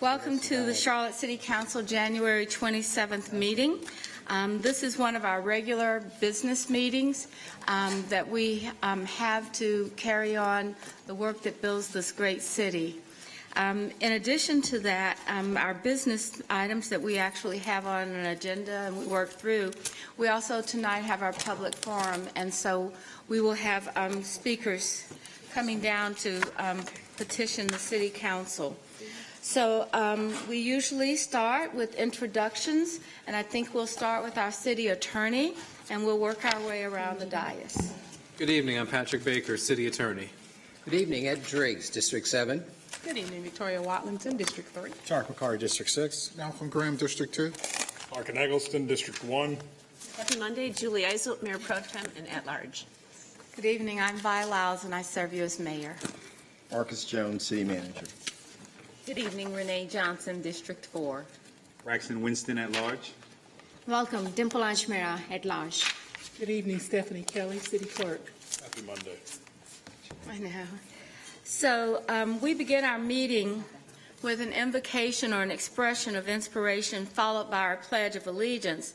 Welcome to the Charlotte City Council January 27th meeting. This is one of our regular business meetings that we have to carry on the work that builds this great city. In addition to that, our business items that we actually have on an agenda and we work through, we also tonight have our public forum, and so we will have speakers coming down to petition the City Council. So we usually start with introductions, and I think we'll start with our city attorney, and we'll work our way around the dais. Good evening. I'm Patrick Baker, City Attorney. Good evening. Ed Driggs, District 7. Good evening. Victoria Watlington, District 3. Charles McCarty, District 6. Malcolm Graham, District 2. Larkin Eggleston, District 1. Happy Monday. Julie Eisel, Mayor Pro Tem and at large. Good evening. I'm Vi Lyles, and I serve you as mayor. Marcus Jones, City Manager. Good evening, Renee Johnson, District 4. Braxton Winston at large. Welcome, Dimple Ajmera at large. Good evening, Stephanie Kelly, City Clerk. Happy Monday. I know. So we begin our meeting with an invocation or an expression of inspiration followed by our Pledge of Allegiance.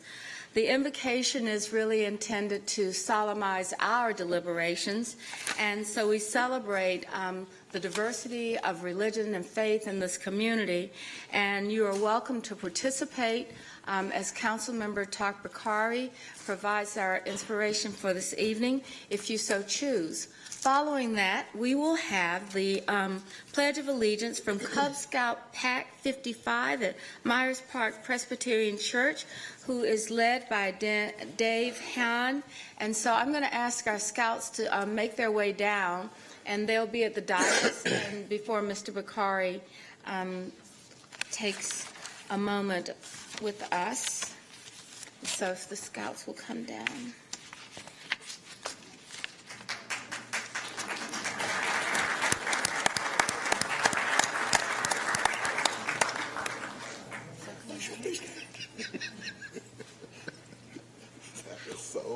The invocation is really intended to solemnize our deliberations, and so we celebrate the diversity of religion and faith in this community, and you are welcome to participate as Councilmember Tak Bakari provides our inspiration for this evening, if you so choose. Following that, we will have the Pledge of Allegiance from Cub Scout Pack 55 at Myers Park Presbyterian Church, who is led by Dave Hahn. And so I'm going to ask our scouts to make their way down, and they'll be at the dais and before Mr. Bakari takes a moment with us. So if the scouts will come down.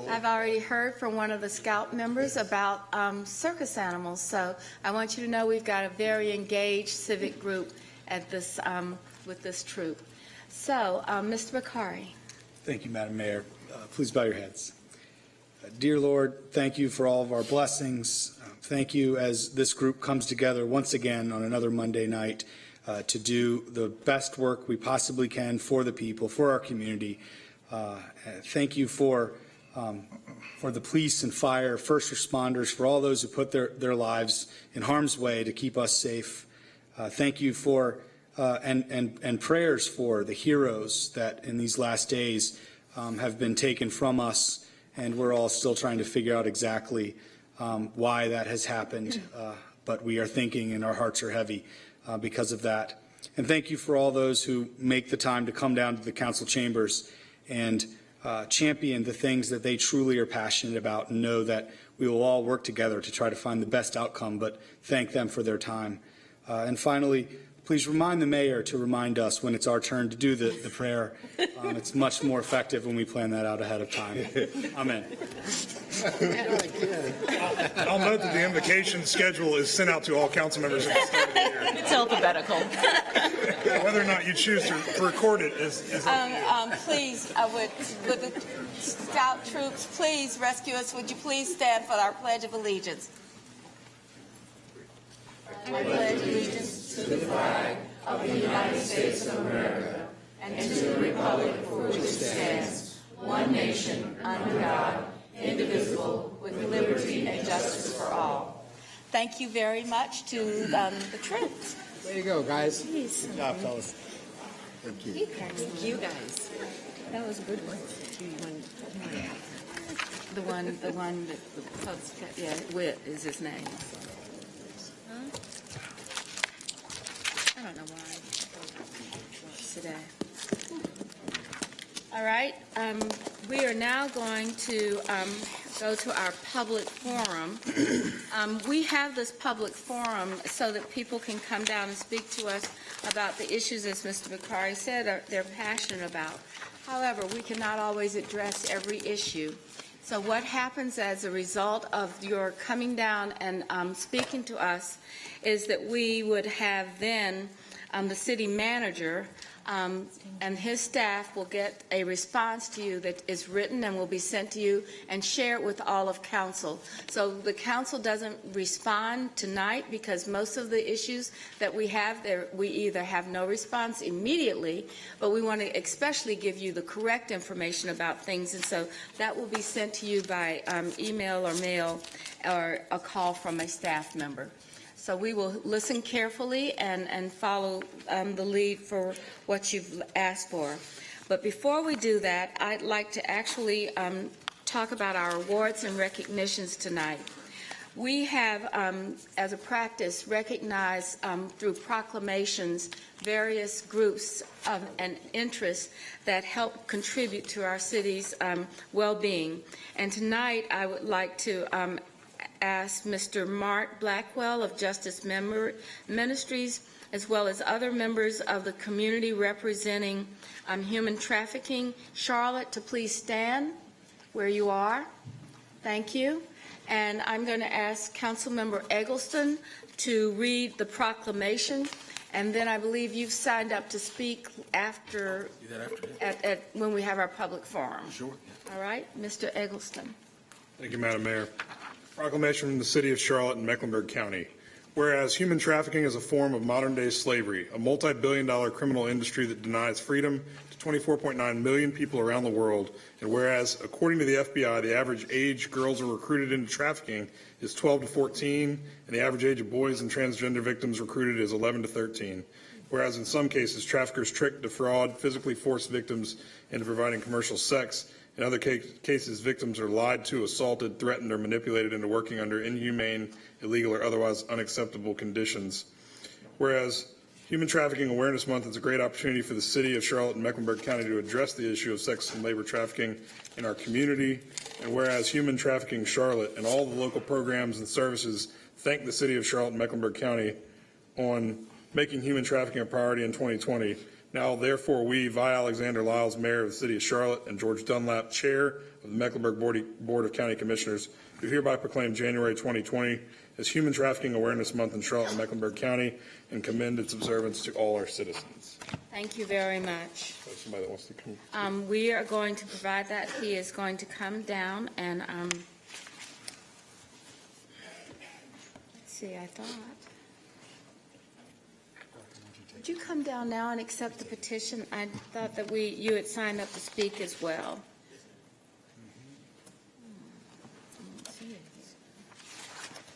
I've already heard from one of the scout members about circus animals, so I want you to know we've got a very engaged civic group at this with this troop. So, Mr. Bakari. Thank you, Madam Mayor. Please bow your heads. Dear Lord, thank you for all of our blessings. Thank you as this group comes together once again on another Monday night to do the best work we possibly can for the people, for our community. Thank you for the police and fire, first responders, for all those who put their lives in harm's way to keep us safe. Thank you for and prayers for the heroes that in these last days have been taken from us, and we're all still trying to figure out exactly why that has happened. But we are thinking, and our hearts are heavy because of that. And thank you for all those who make the time to come down to the council chambers and champion the things that they truly are passionate about, and know that we will all work together to try to find the best outcome, but thank them for their time. And finally, please remind the mayor to remind us when it's our turn to do the prayer. It's much more effective when we plan that out ahead of time. Amen. I'll note that the invocation schedule is sent out to all council members at the start of the year. It's alphabetical. Whether or not you choose to record it is Please, would the scout troops please rescue us? Would you please stand for our Pledge of Allegiance? I pledge allegiance to the flag of the United States of America and to the republic for which it stands, one nation, under God, indivisible, with liberty and justice for all. Thank you very much to the troops. Way to go, guys. Please. Good job, fellas. Thank you. Thank you, guys. That was a good one. The one that the folks, yeah, Witt is his name. I don't know why today. All right, we are now going to go to our public forum. We have this public forum so that people can come down and speak to us about the issues, as Mr. Bakari said, they're passionate about. However, we cannot always address every issue. So what happens as a result of your coming down and speaking to us is that we would have then the city manager and his staff will get a response to you that is written and will be sent to you and share it with all of council. So the council doesn't respond tonight because most of the issues that we have there, we either have no response immediately, but we want to especially give you the correct information about things. And so that will be sent to you by email or mail or a call from a staff member. So we will listen carefully and follow the lead for what you've asked for. But before we do that, I'd like to actually talk about our awards and recognitions tonight. We have, as a practice, recognized through proclamations various groups and interests that help contribute to our city's well-being. And tonight, I would like to ask Mr. Mark Blackwell of Justice Ministries, as well as other members of the community representing human trafficking, Charlotte, to please stand where you are. Thank you. And I'm going to ask Councilmember Eggleston to read the proclamation, and then I believe you've signed up to speak after, when we have our public forum. Sure. All right, Mr. Eggleston. Thank you, Madam Mayor. Proclamation from the City of Charlotte and Mecklenburg County. Whereas human trafficking is a form of modern-day slavery, a multi-billion-dollar criminal industry that denies freedom to 24.9 million people around the world, and whereas, according to the FBI, the average age girls are recruited into trafficking is 12 to 14, and the average age of boys and transgender victims recruited is 11 to 13. Whereas in some cases, traffickers trick, defraud, physically force victims into providing commercial sex. In other cases, victims are lied to, assaulted, threatened, or manipulated into working under inhumane, illegal, or otherwise unacceptable conditions. Whereas Human Trafficking Awareness Month is a great opportunity for the City of Charlotte and Mecklenburg County to address the issue of sex and labor trafficking in our community. And whereas Human Trafficking Charlotte and all the local programs and services thank the City of Charlotte and Mecklenburg County on making human trafficking a priority in 2020. Now, therefore, we, Vi Alexander Lyles, Mayor of the City of Charlotte, and George Dunlap, Chair of the Mecklenburg Board of County Commissioners, do hereby proclaim January 2020 as Human Trafficking Awareness Month in Charlotte and Mecklenburg County and commend its observance to all our citizens. Thank you very much. Somebody that wants to come. We are going to provide that. He is going to come down and, let's see, I thought. Would you come down now and accept the petition? I thought that you had signed up to speak as well.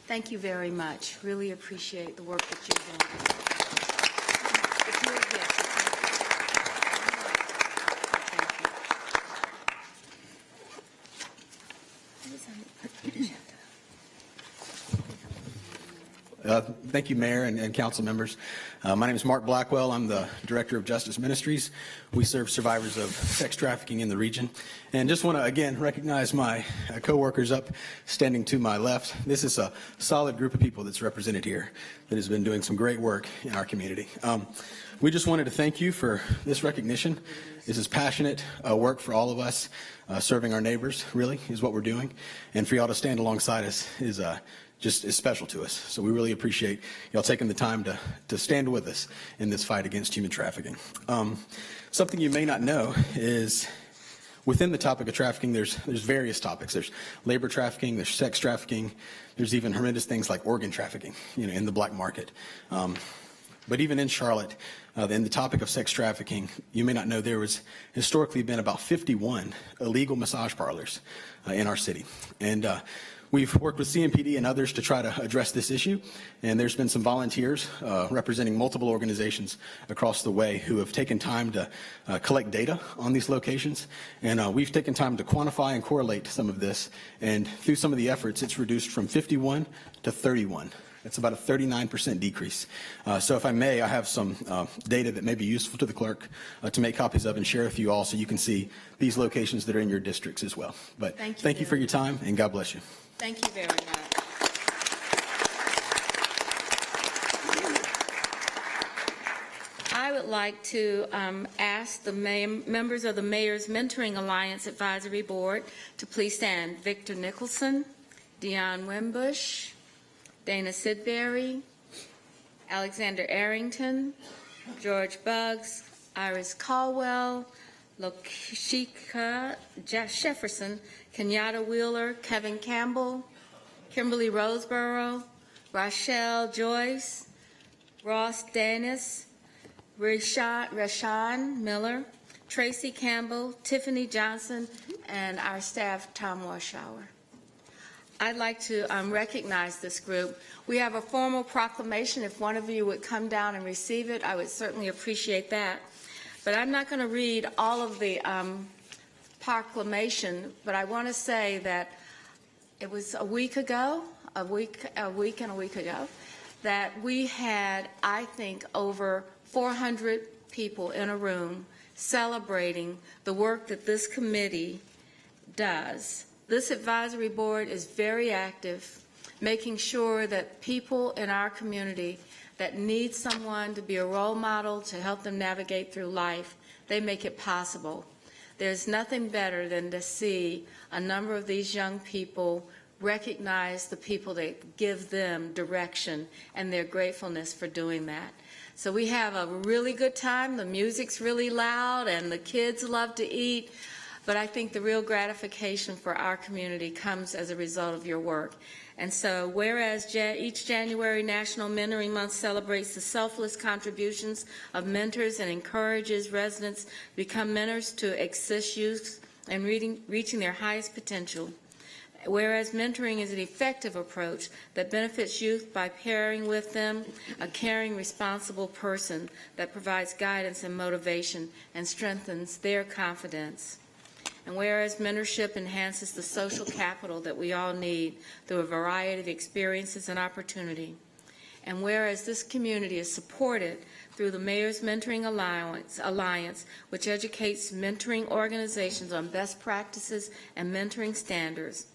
Thank you very much. Really appreciate the work that you've done. If you would, yes. Thank you. Thank you, Mayor and council members. My name is Mark Blackwell. I'm the Director of Justice Ministries. We serve survivors of sex trafficking in the region. And just want to, again, recognize my co-workers up standing to my left. This is a solid group of people that's represented here that has been doing some great work in our community. We just wanted to thank you for this recognition. This is passionate work for all of us. Serving our neighbors, really, is what we're doing. And for y'all to stand alongside us is just special to us. So we really appreciate y'all taking the time to stand with us in this fight against human trafficking. Something you may not know is within the topic of trafficking, there's various topics. There's labor trafficking, there's sex trafficking, there's even horrendous things like organ trafficking, in the black market. But even in Charlotte, in the topic of sex trafficking, you may not know there was historically been about 51 illegal massage parlors in our city. And we've worked with CMPD and others to try to address this issue, and there's been some volunteers representing multiple organizations across the way who have taken time to collect data on these locations, and we've taken time to quantify and correlate some of this, and through some of the efforts, it's reduced from 51 to 31. That's about a 39% decrease. So if I may, I have some data that may be useful to the clerk to make copies of and share with you all so you can see these locations that are in your districts as well. But thank you for your time, and God bless you. Thank you very much. I would like to ask the members of the Mayor's Mentoring Alliance Advisory Board to please stand. Victor Nicholson, Dion Wimbush, Dana Sidbury, Alexander Arrington, George Buggs, Iris Caldwell, Lokishika Jefferson, Kenyatta Wheeler, Kevin Campbell, Kimberly Roseborough, Rochelle Joyce, Ross Dennis, Rashawn Miller, Tracy Campbell, Tiffany Johnson, and our staff, Tom Warschauer. I'd like to recognize this group. We have a formal proclamation. If one of you would come down and receive it, I would certainly appreciate that. But I'm not going to read all of the proclamation, but I want to say that it was a week ago, a week and a week ago, that we had, I think, over 400 people in a room celebrating the work that this committee does. This advisory board is very active, making sure that people in our community that need someone to be a role model to help them navigate through life, they make it possible. There's nothing better than to see a number of these young people recognize the people that give them direction and their gratefulness for doing that. So we have a really good time. The music's really loud and the kids love to eat. But I think the real gratification for our community comes as a result of your work. And so whereas each January National Mentoring Month celebrates the selfless contributions of mentors and encourages residents to become mentors to assist youth in reaching their highest potential. Whereas mentoring is an effective approach that benefits youth by pairing with them a caring, responsible person that provides guidance and motivation and strengthens their confidence. And whereas mentorship enhances the social capital that we all need through a variety of experiences and opportunity. And whereas this community is supported through the Mayor's Mentoring Alliance, which educates mentoring organizations on best practices and mentoring standards.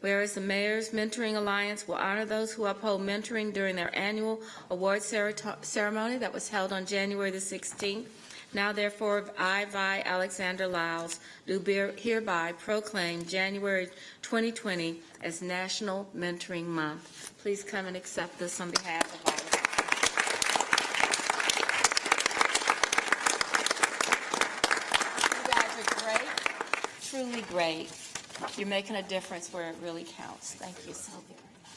Whereas the Mayor's Mentoring Alliance will honor those who uphold mentoring during their annual award ceremony that was held on January the 16th. Now, therefore, I, Vi Alexander Lyles, do hereby proclaim January 2020 as National Mentoring Month. Please come and accept this on behalf of all of us. You guys are great, truly great. You're making a difference where it really counts. Thank you so very much.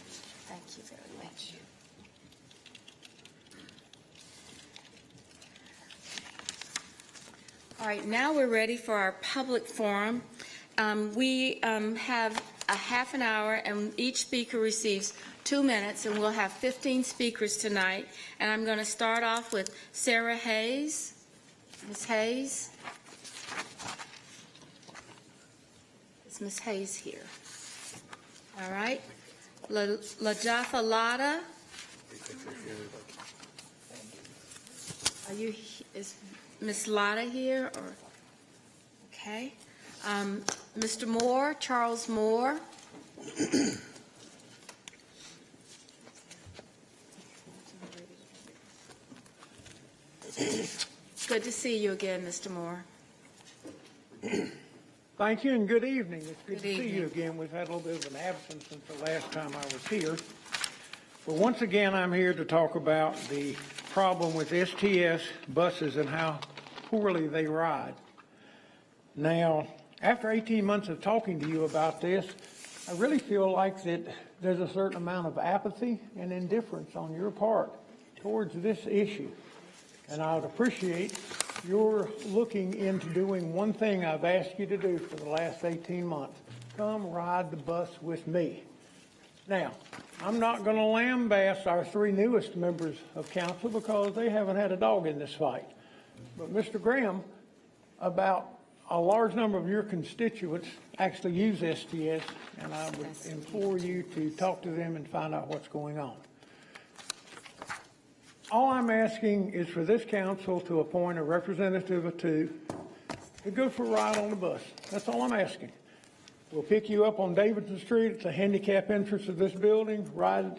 Thank you very much. All right, now we're ready for our public forum. We have a half an hour, and each speaker receives 2 minutes, and we'll have 15 speakers tonight. And I'm going to start off with Sarah Hayes. Ms. Hayes? Is Ms. Hayes here? All right. Lajafa Lada. Are you? Is Ms. Lada here? Or okay. Mr. Moore, Charles Moore. Good to see you again, Mr. Moore. Thank you and good evening. It's good to see evening. you again. We've had a little bit of an absence since the last time I was here. But once again, I'm here to talk about the problem with STS buses and how poorly they ride. Now, after 18 months of talking to you about this, I really feel like that there's a certain amount of apathy and indifference on your part towards this issue. And I would appreciate your looking into doing one thing I've asked you to do for the last 18 months. Come ride the bus with me. Now, I'm not going to lambaste our 3 newest members of council because they haven't had a dog in this fight. But Mr. Graham, about a large number of your constituents actually use STS, and I would implore you to talk to them and find out what's going on. All I'm asking is for this council to appoint a representative of 2 to go for a ride on the bus. That's all I'm asking. We'll pick you up on Davidson Street at the handicap entrance of this building, ride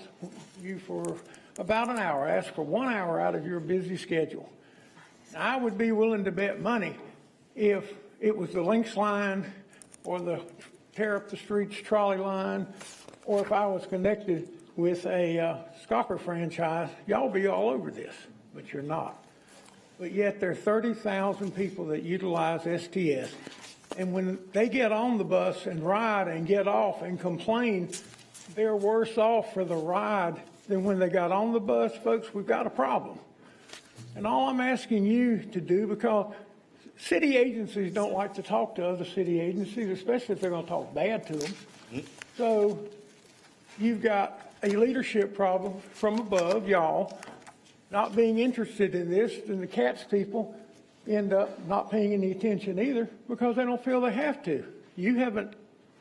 you for about an hour. Ask for 1 hour out of your busy schedule. I would be willing to bet money if it was the Lynx line or the Tear Up the Streets trolley line, or if I was connected with a Scocker franchise, y'all be all over this, but you're not. but yet there are 30,000 people that utilize STS. And when they get on the bus and ride and get off and complain, they're worse off for the ride than when they got on the bus. Folks, we've got a problem. And all I'm asking you to do, because city agencies don't like to talk to other city agencies, especially if they're going to talk bad to them. So you've got a leadership problem from above, y'all, not being interested in this, and the CATS people end up not paying any attention either because they don't feel they have to. You haven't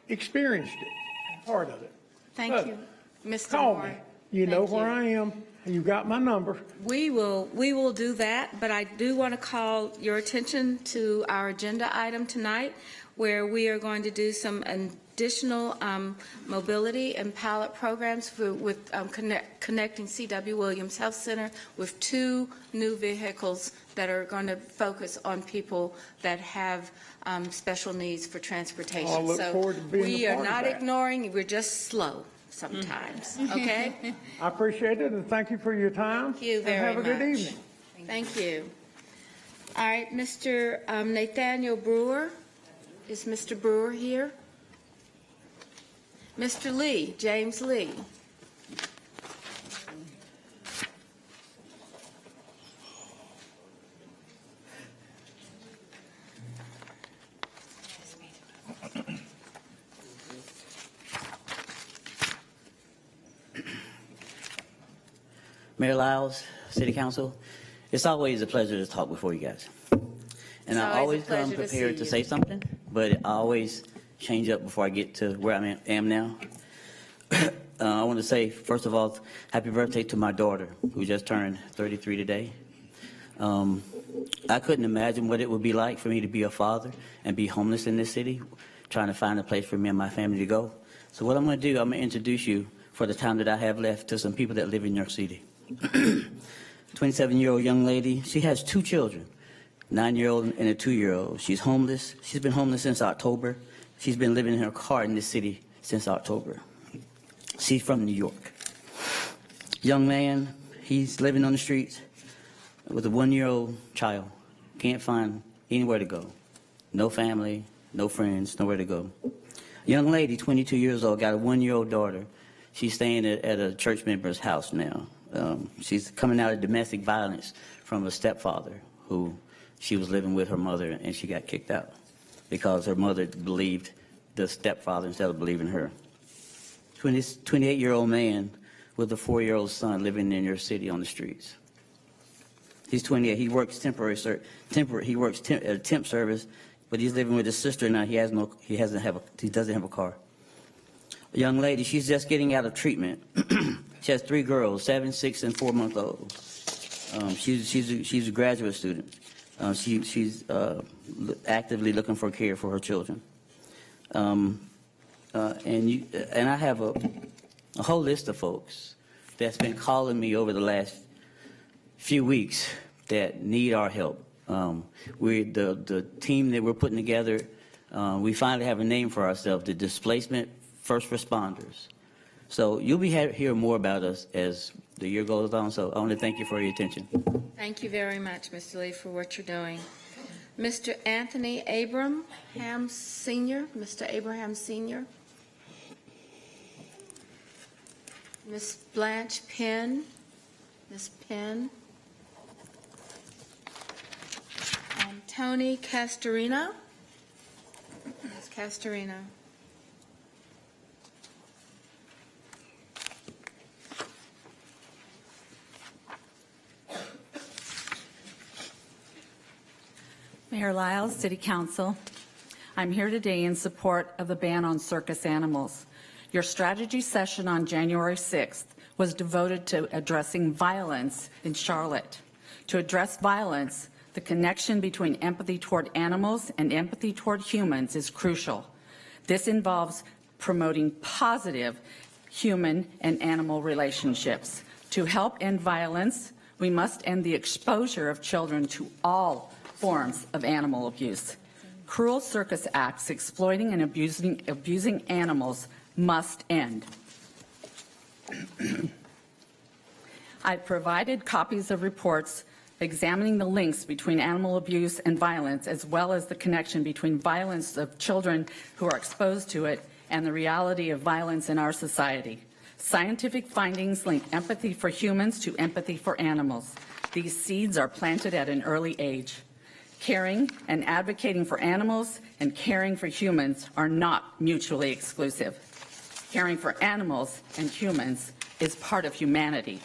experienced it, part of it. Thank you, Mr. Call Moore. me. You know Thank where you. I am, and you got my number. We will do that, but I do want to call your attention to our agenda item tonight, where we are going to do some additional mobility and pilot programs with connecting C.W. Williams Health Center with 2 new vehicles that are going to focus on people that have special needs for transportation. I look forward to being we a are part of not that. ignoring, we're just slow sometimes, okay? I appreciate it, and thank you for your time. Thank you and very have a good much. evening. Thank you. All right, Mr. Nathaniel Brewer. Is Mr. Brewer here? Mr. Lee, James Lee. Mayor Lyles, City Council, it's always a pleasure to talk before you guys. And I always come prepared to say something, but I always change up before I get to where I am now. I want to say, first of all, happy birthday to my daughter, who just turned 33 today. I couldn't imagine what it would be like for me to be a father and be homeless in this city, trying to find a place for me and my family to go. So what I'm going to do, I'm going to introduce you, for the time that I have left, to some people that live in New York City. 27-year-old young lady. She has 2 children, 9-year-old and a 2-year-old. She's homeless. She's been homeless since October. She's been living in her car in this city since October. She's from New York. Young man, he's living on the streets with a 1-year-old child. Can't find anywhere to go. No family, no friends, nowhere to go. Young lady, 22 years old, got a 1-year-old daughter. She's staying at a church member's house now. She's coming out of domestic violence from a stepfather who she was living with her mother, and she got kicked out because her mother believed the stepfather instead of believing her. 28-year-old man with a 4-year-old son living in your city on the streets. He's 28. He works he works at a temp service, but he's living with his sister now. He doesn't have a car. A young lady, she's just getting out of treatment. She has 3 girls, 7, 6, and 4-month-old. She's a graduate student. She's actively looking for care for her children. And I have a whole list of folks that's been calling me over the last few weeks that need our help. The team that we're putting together, we finally have a name for ourselves, the Displacement First Responders. So you'll be hearing more about us as the year goes on, so I want to thank you for your attention. Thank you very much, Mr. Lee, for what you're doing. Mr. Anthony Abraham Sr., Mr. Abraham Sr. Miss Blanche Penn, Miss Penn. Tony Castorino, Miss Castorino. Mayor Lyles, City Council, I'm here today in support of the ban on circus animals. Your strategy session on January 6th was devoted to addressing violence in Charlotte. To address violence, the connection between empathy toward animals and empathy toward humans is crucial. This involves promoting positive human and animal relationships. To help end violence, we must end the exposure of children to all forms of animal abuse. Cruel circus acts exploiting and abusing animals must end. I've provided copies of reports examining the links between animal abuse and violence, as well as the connection between violence of children who are exposed to it and the reality of violence in our society. Scientific findings link empathy for humans to empathy for animals. These seeds are planted at an early age. Caring and advocating for animals and caring for humans are not mutually exclusive. Caring for animals and humans is part of humanity.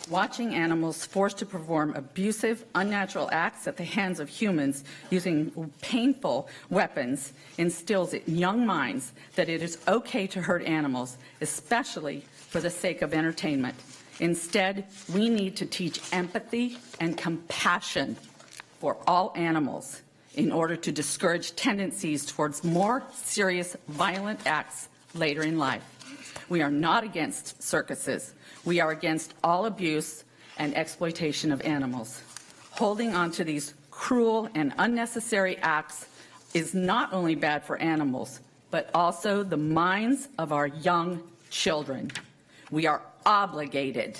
Watching animals forced to perform abusive, unnatural acts at the hands of humans using painful weapons instills in young minds that it is okay to hurt animals, especially for the sake of entertainment. Instead, we need to teach empathy and compassion for all animals in order to discourage tendencies towards more serious, violent acts later in life. We are not against circuses. We are against all abuse and exploitation of animals. Holding on to these cruel and unnecessary acts is not only bad for animals, but also the minds of our young children. We are obligated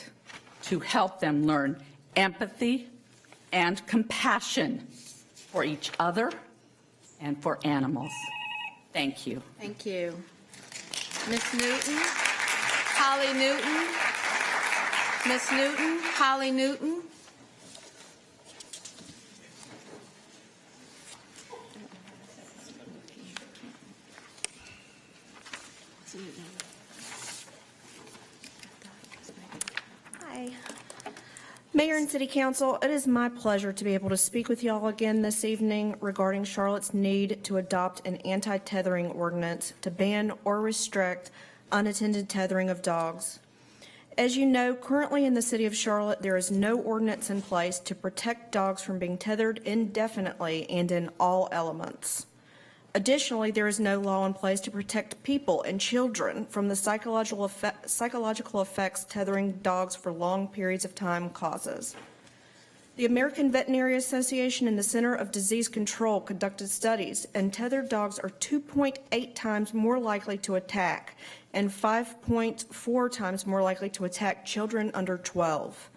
to help them learn empathy and compassion for each other and for animals. Thank you. Thank you. Ms. Newton, Holly Newton. Ms. Newton, Holly Newton. Hi. Mayor and City Council, it is my pleasure to be able to speak with y'all again this evening regarding Charlotte's need to adopt an anti-tethering ordinance to ban or restrict unattended tethering of dogs. As you know, currently in the City of Charlotte, there is no ordinance in place to protect dogs from being tethered indefinitely and in all elements. Additionally, there is no law in place to protect people and children from the psychological effects tethering dogs for long periods of time causes. The American Veterinary Association and the Center of Disease Control conducted studies, and tethered dogs are 2.8 times more likely to attack and 5.4 times more likely to attack children under 12.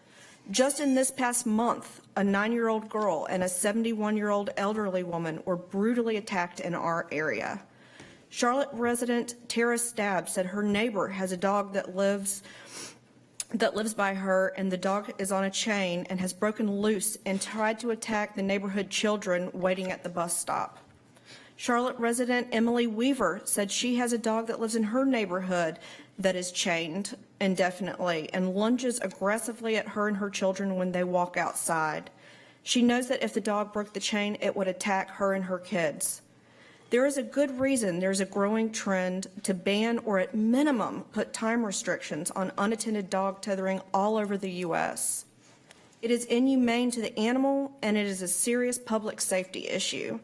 Just in this past month, a 9-year-old girl and a 71-year-old elderly woman were brutally attacked in our area. Charlotte resident Tara Stab said her neighbor has a dog that lives by her, and the dog is on a chain and has broken loose and tried to attack the neighborhood children waiting at the bus stop. Charlotte resident Emily Weaver said she has a dog that lives in her neighborhood that is chained indefinitely and lunges aggressively at her and her children when they walk outside. She knows that if the dog broke the chain, it would attack her and her kids. There is a good reason there's a growing trend to ban or at minimum put time restrictions on unattended dog tethering all over the U.S. It is inhumane to the animal, and it is a serious public safety issue.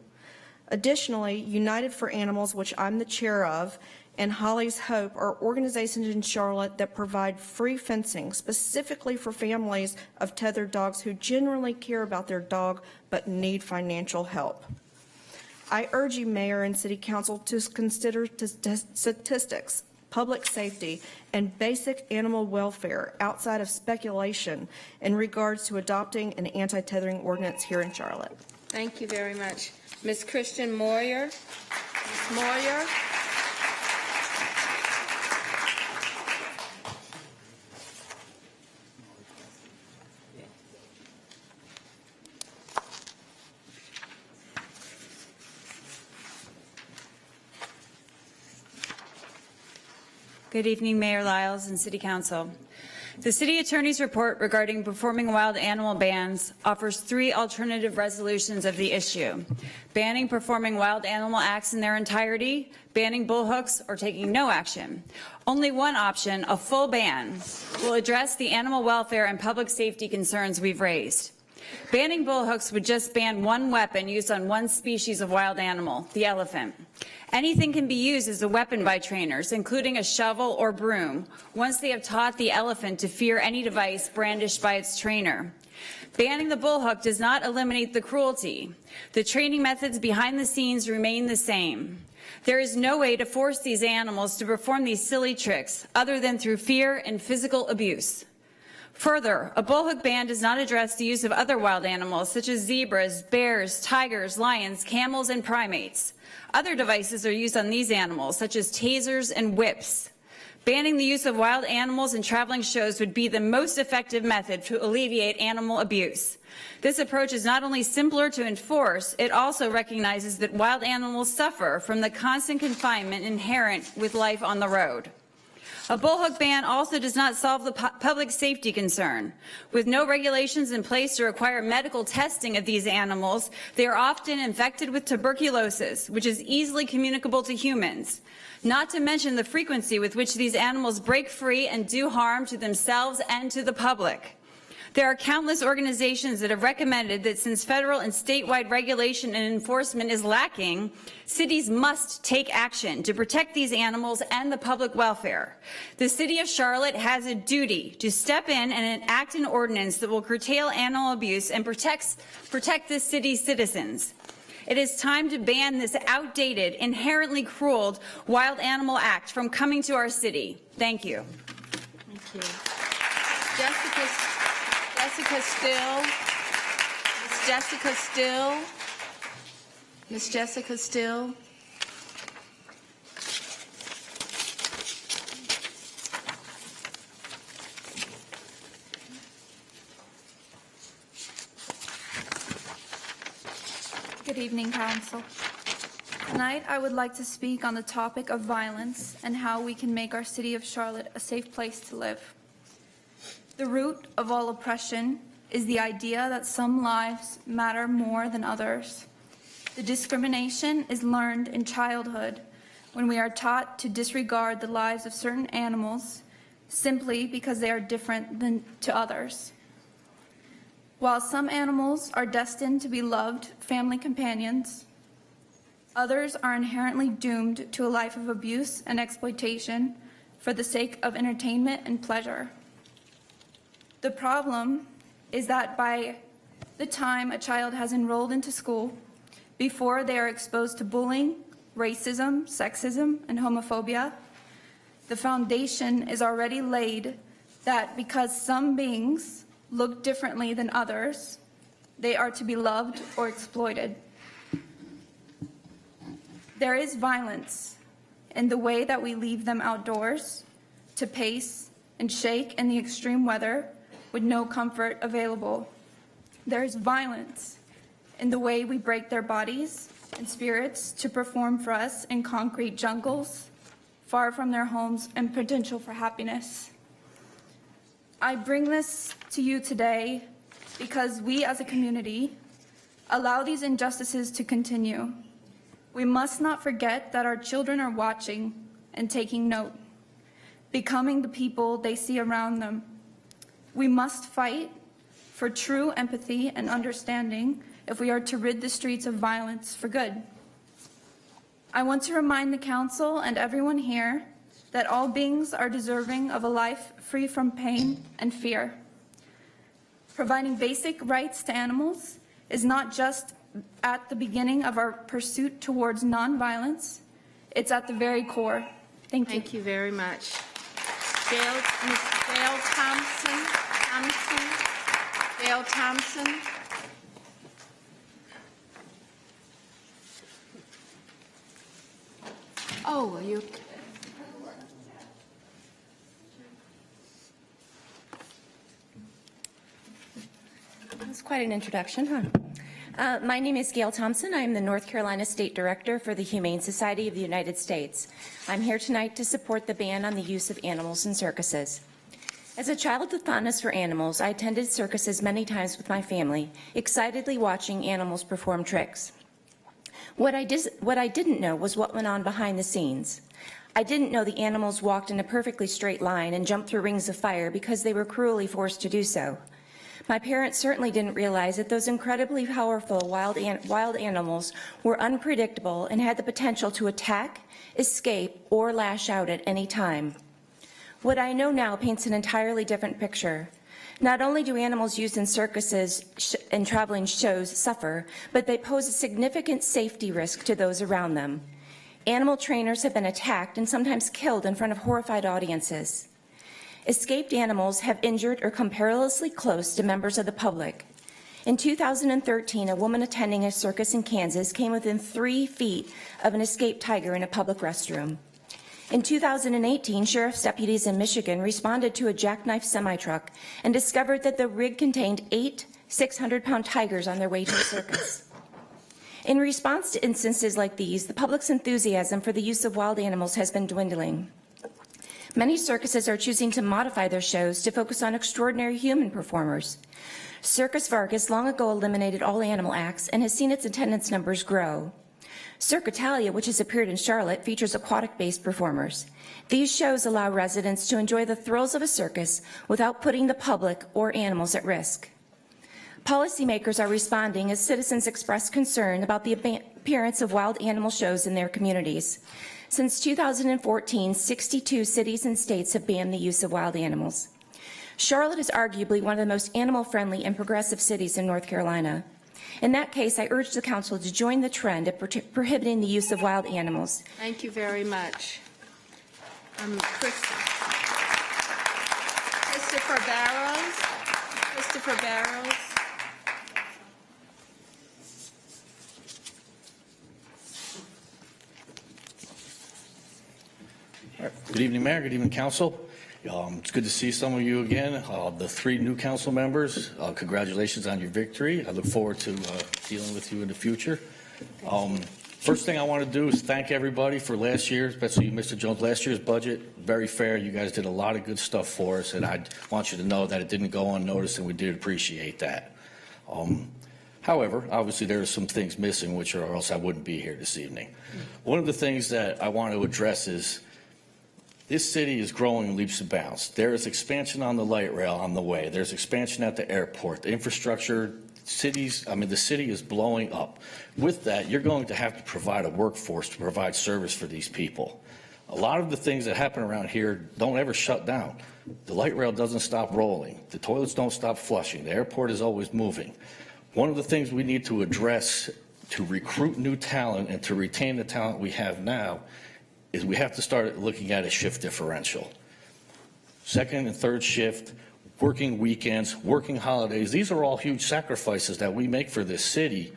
Additionally, United for Animals, which I'm the chair of, and Holly's Hope are organizations in Charlotte that provide free fencing specifically for families of tethered dogs who genuinely care about their dog but need financial help. I urge you, Mayor and City Council, to consider statistics, public safety, and basic animal welfare outside of speculation in regards to adopting an anti-tethering ordinance here in Charlotte. Thank you very much. Ms. Christian Moyer. Ms. Moyer. Good evening, Mayor Lyles and City Council. The City Attorney's report regarding performing wild animal bans offers 3 alternative resolutions of the issue: banning performing wild animal acts in their entirety, banning bullhooks, or taking no action. Only one option, a full ban, will address the animal welfare and public safety concerns we've raised. Banning bullhooks would just ban one weapon used on one species of wild animal, the elephant. Anything can be used as a weapon by trainers, including a shovel or broom, once they have taught the elephant to fear any device brandished by its trainer. Banning the bullhook does not eliminate the cruelty. The training methods behind the scenes remain the same. There is no way to force these animals to perform these silly tricks other than through fear and physical abuse. Further, a bullhook ban does not address the use of other wild animals such as zebras, bears, tigers, lions, camels, and primates. Other devices are used on these animals, such as tasers and whips. Banning the use of wild animals in traveling shows would be the most effective method to alleviate animal abuse. This approach is not only simpler to enforce, it also recognizes that wild animals suffer from the constant confinement inherent with life on the road. A bullhook ban also does not solve the public safety concern. With no regulations in place to require medical testing of these animals, they are often infected with tuberculosis, which is easily communicable to humans, not to mention the frequency with which these animals break free and do harm to themselves and to the public. There are countless organizations that have recommended that since federal and statewide regulation and enforcement is lacking, cities must take action to protect these animals and the public welfare. The City of Charlotte has a duty to step in and enact an ordinance that will curtail animal abuse and protect the city's citizens. It is time to ban this outdated, inherently cruel Wild Animal Act from coming to our city. Thank you. Thank you. Jessica Still. Miss Jessica Still. Miss Jessica Still. Good evening, Council. Tonight, I would like to speak on the topic of violence and how we can make our city of Charlotte a safe place to live. The root of all oppression is the idea that some lives matter more than others. The discrimination is learned in childhood when we are taught to disregard the lives of certain animals simply because they are different than to others. While some animals are destined to be loved family companions, others are inherently doomed to a life of abuse and exploitation for the sake of entertainment and pleasure. The problem is that by the time a child has enrolled into school, before they are exposed to bullying, racism, sexism, and homophobia, the foundation is already laid that because some beings look differently than others, they are to be loved or exploited. There is violence in the way that we leave them outdoors to pace and shake in the extreme weather with no comfort available. There is violence in the way we break their bodies and spirits to perform for us in concrete jungles, far from their homes and potential for happiness. I bring this to you today because we as a community allow these injustices to continue. We must not forget that our children are watching and taking note, becoming the people they see around them. We must fight for true empathy and understanding if we are to rid the streets of violence for good. I want to remind the Council and everyone here that all beings are deserving of a life free from pain and fear. Providing basic rights to animals is not just at the beginning of our pursuit towards nonviolence, it's at the very core. Thank you. Thank you very much. Ms. Gail Thompson. Gail Thompson. Oh, are you? That's quite an introduction, huh? My name is Gail Thompson. I am the North Carolina State Director for the Humane Society of the United States. I'm here tonight to support the ban on the use of animals in circuses. As a child with fondness for animals, I attended circuses many times with my family, excitedly watching animals perform tricks. What I didn't know was what went on behind the scenes. I didn't know the animals walked in a perfectly straight line and jumped through rings of fire because they were cruelly forced to do so. My parents certainly didn't realize that those incredibly powerful wild animals were unpredictable and had the potential to attack, escape, or lash out at any time. What I know now paints an entirely different picture. Not only do animals used in circuses and traveling shows suffer, but they pose a significant safety risk to those around them. Animal trainers have been attacked and sometimes killed in front of horrified audiences. Escaped animals have injured or come perilously close to members of the public. In 2013, a woman attending a circus in Kansas came within 3 feet of an escaped tiger in a public restroom. In 2018, sheriff's deputies in Michigan responded to a jackknife semi-truck and discovered that the rig contained 8 600-pound tigers on their way to a circus. In response to instances like these, the public's enthusiasm for the use of wild animals has been dwindling. Many circuses are choosing to modify their shows to focus on extraordinary human performers. Circus Vargas long ago eliminated all animal acts and has seen its attendance numbers grow. Cirque Italia, which has appeared in Charlotte, features aquatic-based performers. These shows allow residents to enjoy the thrills of a circus without putting the public or animals at risk. Policymakers are responding as citizens express concern about the appearance of wild animal shows in their communities. Since 2014, 62 cities and states have banned the use of wild animals. Charlotte is arguably one of the most animal-friendly and progressive cities in North Carolina. In that case, I urge the council to join the trend of prohibiting the use of wild animals. Thank you very much. Christopher Barrows. Christopher Barrows. Good evening, Mayor. Good evening, Council. It's good to see some of you again. The 3 new council members, congratulations on your victory. I look forward to dealing with you in the future. First thing I want to do is thank everybody for last year, especially you, Mr. Jones. Last year's budget, very fair. You guys did a lot of good stuff for us, and I want you to know that it didn't go unnoticed, and we did appreciate that. However, obviously there are some things missing, or else I wouldn't be here this evening. One of the things that I want to address is this city is growing in leaps and bounds. There is expansion on the light rail on the way. There's expansion at the airport. The infrastructure, the city is blowing up. With that, you're going to have to provide a workforce to provide service for these people. A lot of the things that happen around here don't ever shut down. The light rail doesn't stop rolling. The toilets don't stop flushing. The airport is always moving. One of the things we need to address to recruit new talent and to retain the talent we have now is we have to start looking at a shift differential. Second and third shift, working weekends, working holidays, these are all huge sacrifices that we make for this city.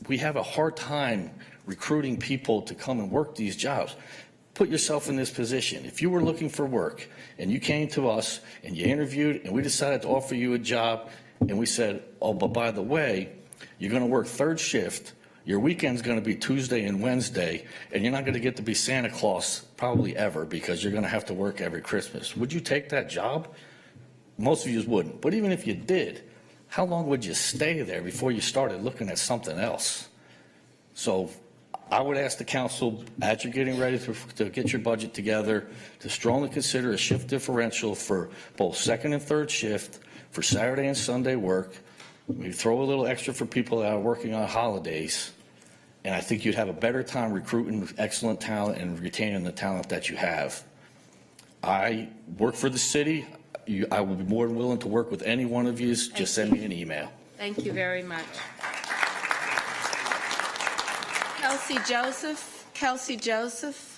We have a hard time recruiting people to come and work these jobs. Put yourself in this position. If you were looking for work and you came to us and you interviewed and we decided to offer you a job and we said, oh, but by the way, you're going to work third shift, your weekend's going to be Tuesday and Wednesday, and you're not going to get to be Santa Claus probably ever because you're going to have to work every Christmas. Would you take that job? Most of you wouldn't. But even if you did, how long would you stay there before you started looking at something else? So I would ask the council, as you're getting ready to get your budget together, to strongly consider a shift differential for both second and third shift, for Saturday and Sunday work. We throw a little extra for people that are working on holidays, and I think you'd have a better time recruiting excellent talent and retaining the talent that you have. I work for the city. I will be more than willing to work with any one of you. Just send me an email. Thank you very much. Kelsey Joseph. Kelsey Joseph.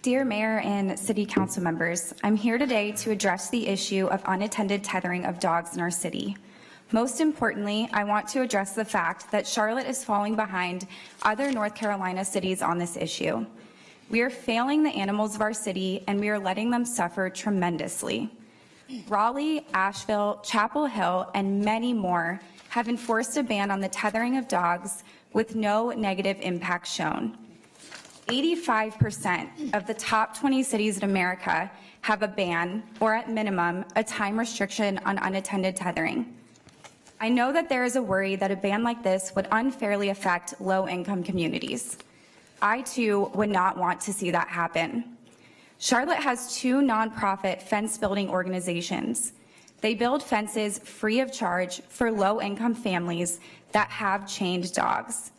Dear Mayor and City Council members, I'm here today to address the issue of unattended tethering of dogs in our city. Most importantly, I want to address the fact that Charlotte is falling behind other North Carolina cities on this issue. We are failing the animals of our city, and we are letting them suffer tremendously. Raleigh, Asheville, Chapel Hill, and many more have enforced a ban on the tethering of dogs with no negative impact shown. 85% of the top 20 cities in America have a ban, or at minimum, a time restriction on unattended tethering. I know that there is a worry that a ban like this would unfairly affect low-income communities. I, too, would not want to see that happen. Charlotte has 2 nonprofit fence-building organizations. They build fences free of charge for low-income families that have chained dogs.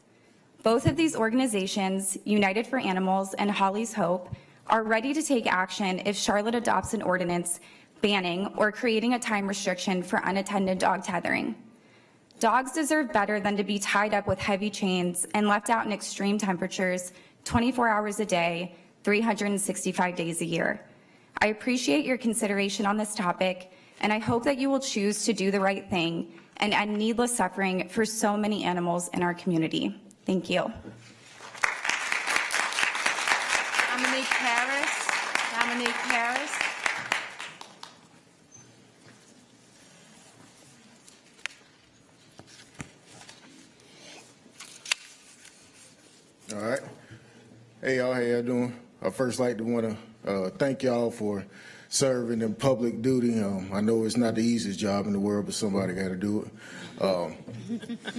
Both of these organizations, United for Animals and Holly's Hope, are ready to take action if Charlotte adopts an ordinance banning or creating a time restriction for unattended dog tethering. Dogs deserve better than to be tied up with heavy chains and left out in extreme temperatures 24 hours a day, 365 days a year. I appreciate your consideration on this topic, and I hope that you will choose to do the right thing and end needless suffering for so many animals in our community. Thank you. Dominique Harris. Dominique Harris. All right. Hey, y'all, how y'all doing? I first like to want to thank y'all for serving in public duty. I know it's not the easiest job in the world, but somebody got to do it.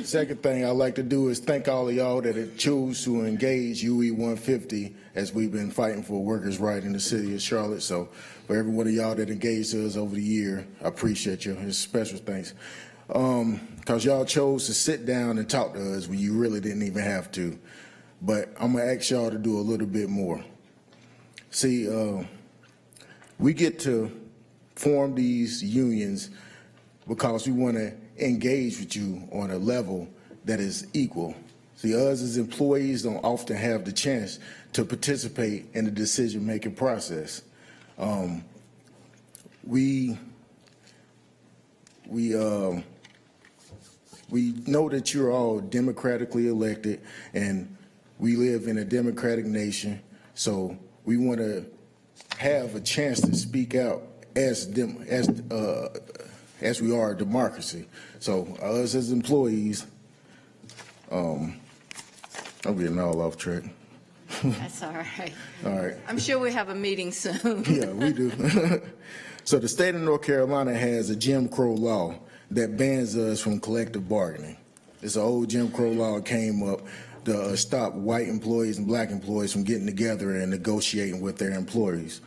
Second thing I'd like to do is thank all of y'all that choose to engage UE 150 as we've been fighting for workers' right in the city of Charlotte. So for every one of y'all that engaged us over the year, I appreciate you. It's special thanks. Because y'all chose to sit down and talk to us when you really didn't even have to. But I'm going to ask y'all to do a little bit more. See, we get to form these unions because we want to engage with you on a level that is equal. See, us as employees don't often have the chance to participate in the decision-making process. We know that you're all democratically elected, and we live in a democratic nation, so we want to have a chance to speak out as we are a democracy. So us as employees, I'm getting all off track. That's all right. All right. I'm sure we have a meeting soon. Yeah, we do. So the state of North Carolina has a Jim Crow law that bans us from collective bargaining. It's an old Jim Crow law that came up to stop white employees and black employees from getting together and negotiating with their employees.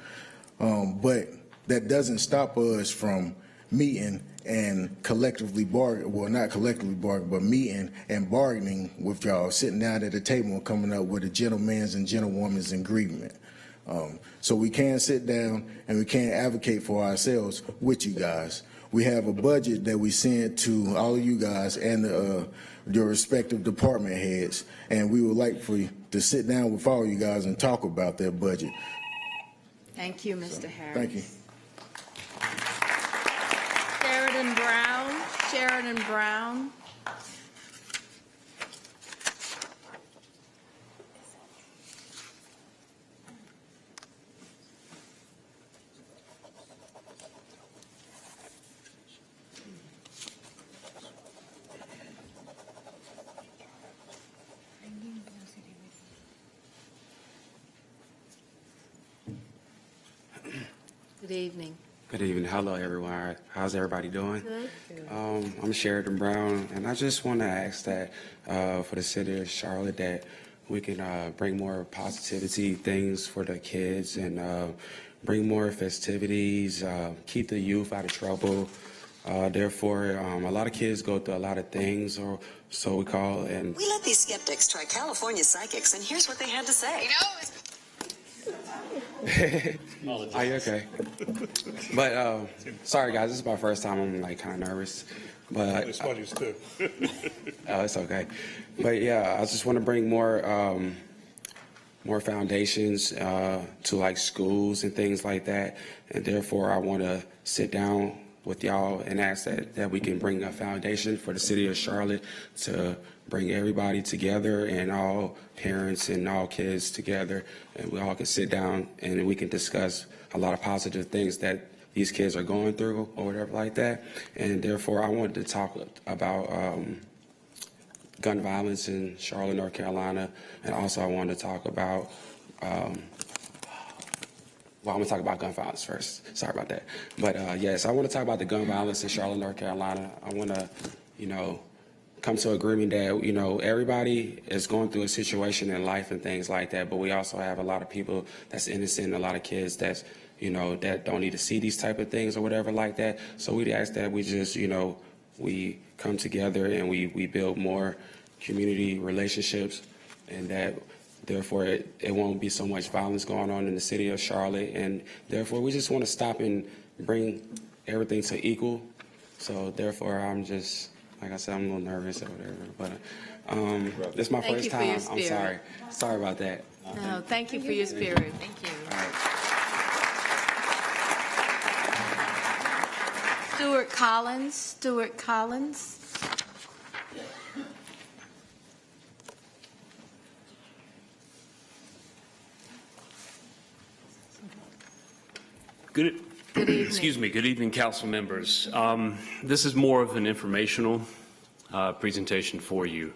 But that doesn't stop us from meeting and collectively bargain, well, not collectively bargain, but meeting and bargaining with y'all, sitting down at the table and coming up with a gentleman's and gentlewoman's agreement. So we can sit down and we can advocate for ourselves with you guys. We have a budget that we send to all of you guys and your respective department heads, and we would like for you to sit down with all you guys and talk about that budget. Thank you, Mr. Harris. Thank you. Sheridan Brown. Sheridan Brown. Good evening. Good evening. Hello, everyone. How's everybody doing? Good. I'm Sheridan Brown, and I just want to ask that for the city of Charlotte that we can bring more positivity things for the kids and bring more festivities, keep the youth out of trouble. Therefore, a lot of kids go through a lot of things, or so we call it. And we let these skeptics try California psychics, and here's what they had to say. Are you okay? But sorry guys, this is my first time. I'm like kind of nervous, but It's funny too. oh, it's okay. But yeah, I just want to bring more more foundations to like schools and things like that, and therefore I want to sit down with y'all and ask that we can bring a foundation for the city of Charlotte to bring everybody together and all parents and all kids together, and we all can sit down and we can discuss a lot of positive things that these kids are going through or whatever like that. And therefore I wanted to talk about gun violence in Charlotte, North Carolina, and also I wanted to talk about well, I'm going to talk about gun violence first. Sorry about that. But yes, I want to talk about the gun violence in Charlotte, North Carolina. I want to, come to agreement that, everybody is going through a situation in life and things like that, but we also have a lot of people that's innocent, a lot of kids that's, that don't need to see these type of things or whatever like that. So we ask that we just, we come together and we build more community relationships, and that Therefore, it won't be so much violence going on in the city of Charlotte, and therefore, we just want to stop and bring everything to equal. So therefore, I'm just, like I said, I'm a little nervous or whatever, but this is my Thank first you for your time. I'm spirit. sorry about that. No, thank you for your spirit. Thank you. Stuart Collins. Good evening. Excuse me. Good evening, council members. This is more of an informational presentation for you.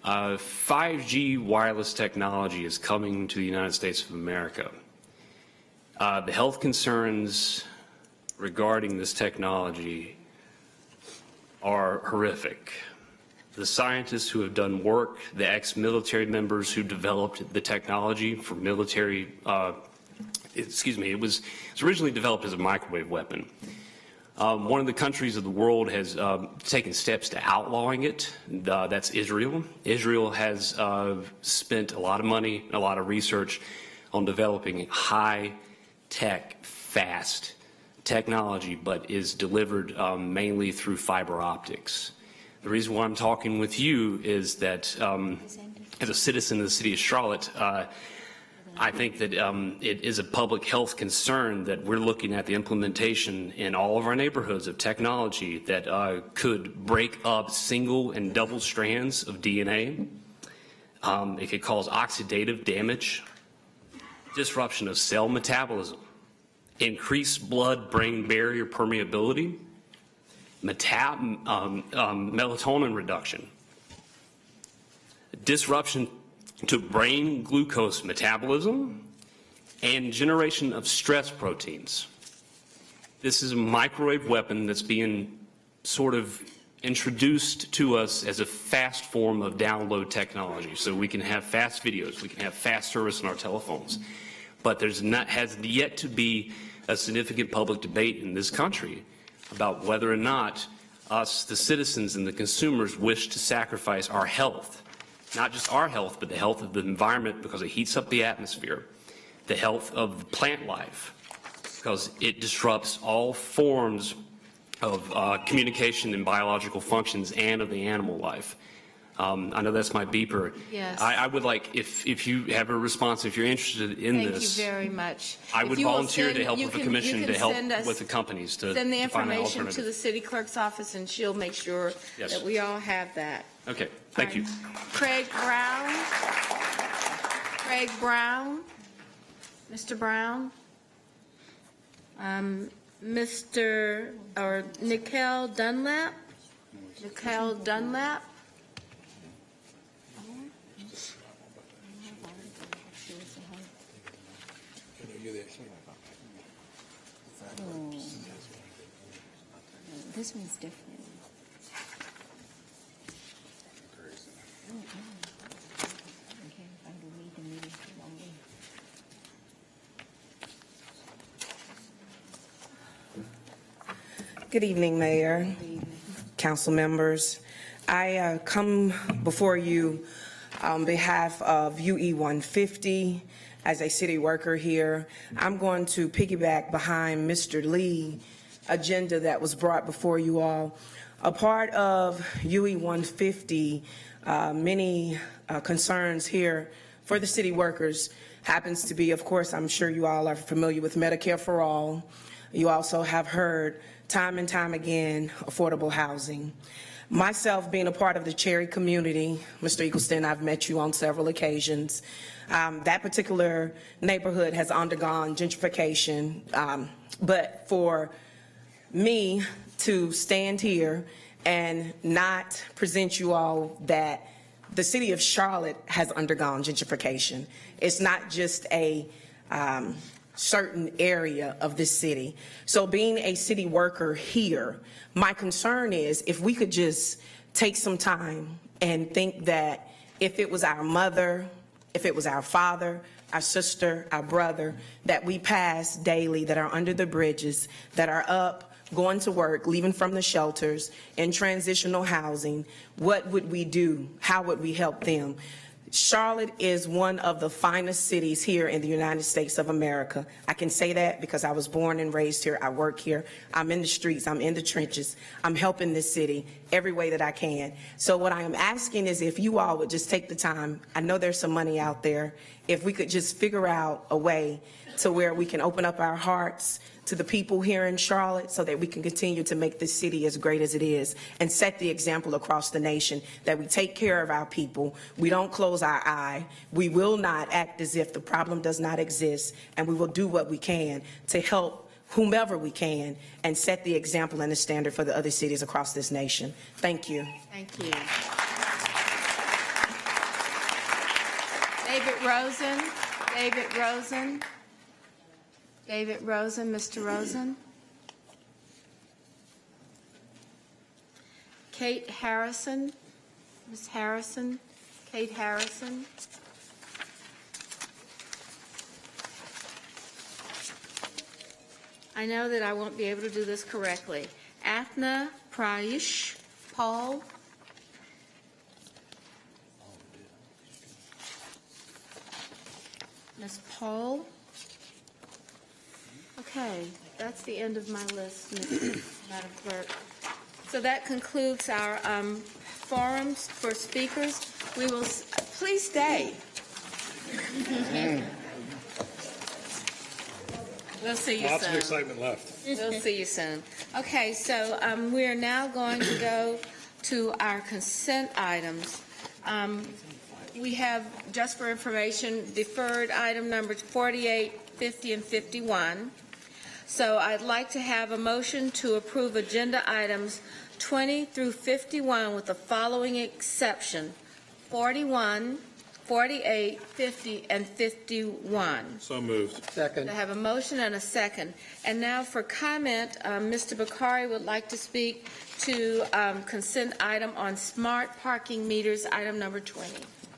5G wireless technology is coming to the United States of America. The health concerns regarding this technology are horrific. The scientists who have done work, the ex-military members who developed the technology for military it was originally developed as a microwave weapon. One of the countries of the world has taken steps to outlawing it. That's Israel. Israel has spent a lot of money, a lot of research on developing high-tech, fast technology, but is delivered mainly through fiber optics. The reason why I'm talking with you is that as a citizen of the city of Charlotte, I think that it is a public health concern that we're looking at the implementation in all of our neighborhoods of technology that could break up single and double strands of DNA. It could cause oxidative damage, disruption of cell metabolism, increased blood-brain barrier permeability, melatonin reduction, disruption to brain glucose metabolism, and generation of stress proteins. This is a microwave weapon that's being sort of introduced to us as a fast form of download technology. So we can have fast videos, we can have fast service on our telephones. But has yet to be a significant public debate in this country about whether or not us, the citizens and the consumers, wish to sacrifice our health. Not just our health, but the health of the environment because it heats up the atmosphere, the health of plant life because it disrupts all forms of communication and biological functions and of the animal life. I know that's my beeper. Yes. I would like, if you have a response, if you're interested in Thank this. you very much. I would If you will volunteer to help you with the can- commission you to can help send us- with the companies to Send the to find an information to alternative. the city clerk's office and she'll make sure Yes. that we all have that. Okay, thank you. Craig Brown. Mr. Brown. Nicole Dunlap. This one's different. Good evening, Mayor, council members. I come before you on behalf of UE 150 as a city worker here. I'm going to piggyback behind Mr. Lee's agenda that was brought before you all. A part of UE 150, many concerns here for the city workers happens to be, of course, I'm sure you all are familiar with Medicare for All. You also have heard time and time again, affordable housing. Myself being a part of the Cherry community, Mr. Eagleston, I've met you on several occasions. That particular neighborhood has undergone gentrification, but for me to stand here and not present you all that the city of Charlotte has undergone gentrification. It's not just a certain area of this city. So being a city worker here, my concern is if we could just take some time and think that if it was our mother, if it was our father, our sister, our brother, that we pass daily, that are under the bridges, that are up, going to work, leaving from the shelters, in transitional housing, what would we do? How would we help them? Charlotte is one of the finest cities here in the United States of America. I can say that because I was born and raised here. I work here. I'm in the streets. I'm in the trenches. I'm helping this city every way that I can. So what I am asking is if you all would just take the time, I know there's some money out there, if we could just figure out a way to where we can open up our hearts to the people here in Charlotte so that we can continue to make this city as great as it is and set the example across the nation that we take care of our people. We don't close our eye. We will not act as if the problem does not exist, and we will do what we can to help whomever we can and set the example and the standard for the other cities across this nation. Thank you. Thank you. David Rosen. David Rosen. David Rosen, Mr. Rosen. Kate Harrison, Ms. Harrison, Kate Harrison. I know that I won't be able to do this correctly. Athna Prayush, Paul. Ms. Paul. Okay, that's the end of my list, Madam Clerk. So that concludes our forums for speakers. We will, please stay. We'll see you soon. Lots of excitement left. We'll see you soon. Okay, so we are now going to go to our consent items. We have, just for information, deferred item numbers 48, 50, and 51. So I'd like to have a motion to approve agenda items 20 through 51 with the following exception: 41, 48, 50, and 51. So moved. Second. I have a motion and a second. And now for comment, Mr. Bakari would like to speak to consent item on smart parking meters, item number 20.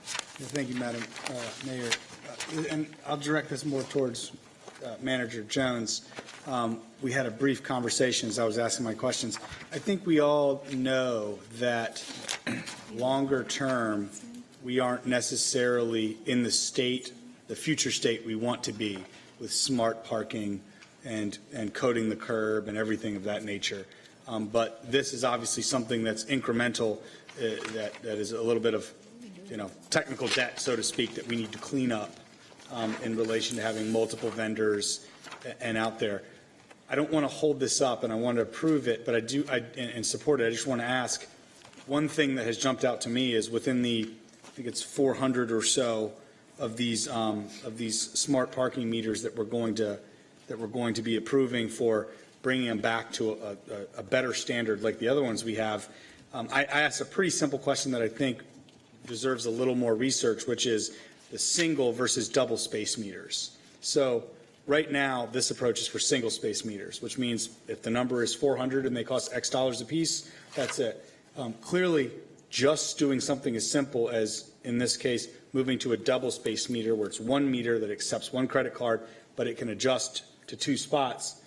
Thank you, Madam Mayor. And I'll direct this more towards Manager Jones. We had a brief conversation as I was asking my questions. I think we all know that longer term, we aren't necessarily in the state, the future state we want to be with smart parking and coating the curb and everything of that nature. But this is obviously something that's incremental, that is a little bit of, technical debt, so to speak, that we need to clean up in relation to having multiple vendors and out there. I don't want to hold this up, and I want to approve it, but and support it. I just want to ask, one thing that has jumped out to me is within the, I think it's 400 or so of these smart parking meters that we're going to be approving for bringing them back to a better standard like the other ones we have. I asked a pretty simple question that I think deserves a little more research, which is the single versus double space meters. So right now, this approach is for single space meters, which means if the number is 400 and they cost X dollars a piece, that's it. Clearly, just doing something as simple as, in this case, moving to a double space meter where it's one meter that accepts one credit card, but it can adjust to two spots.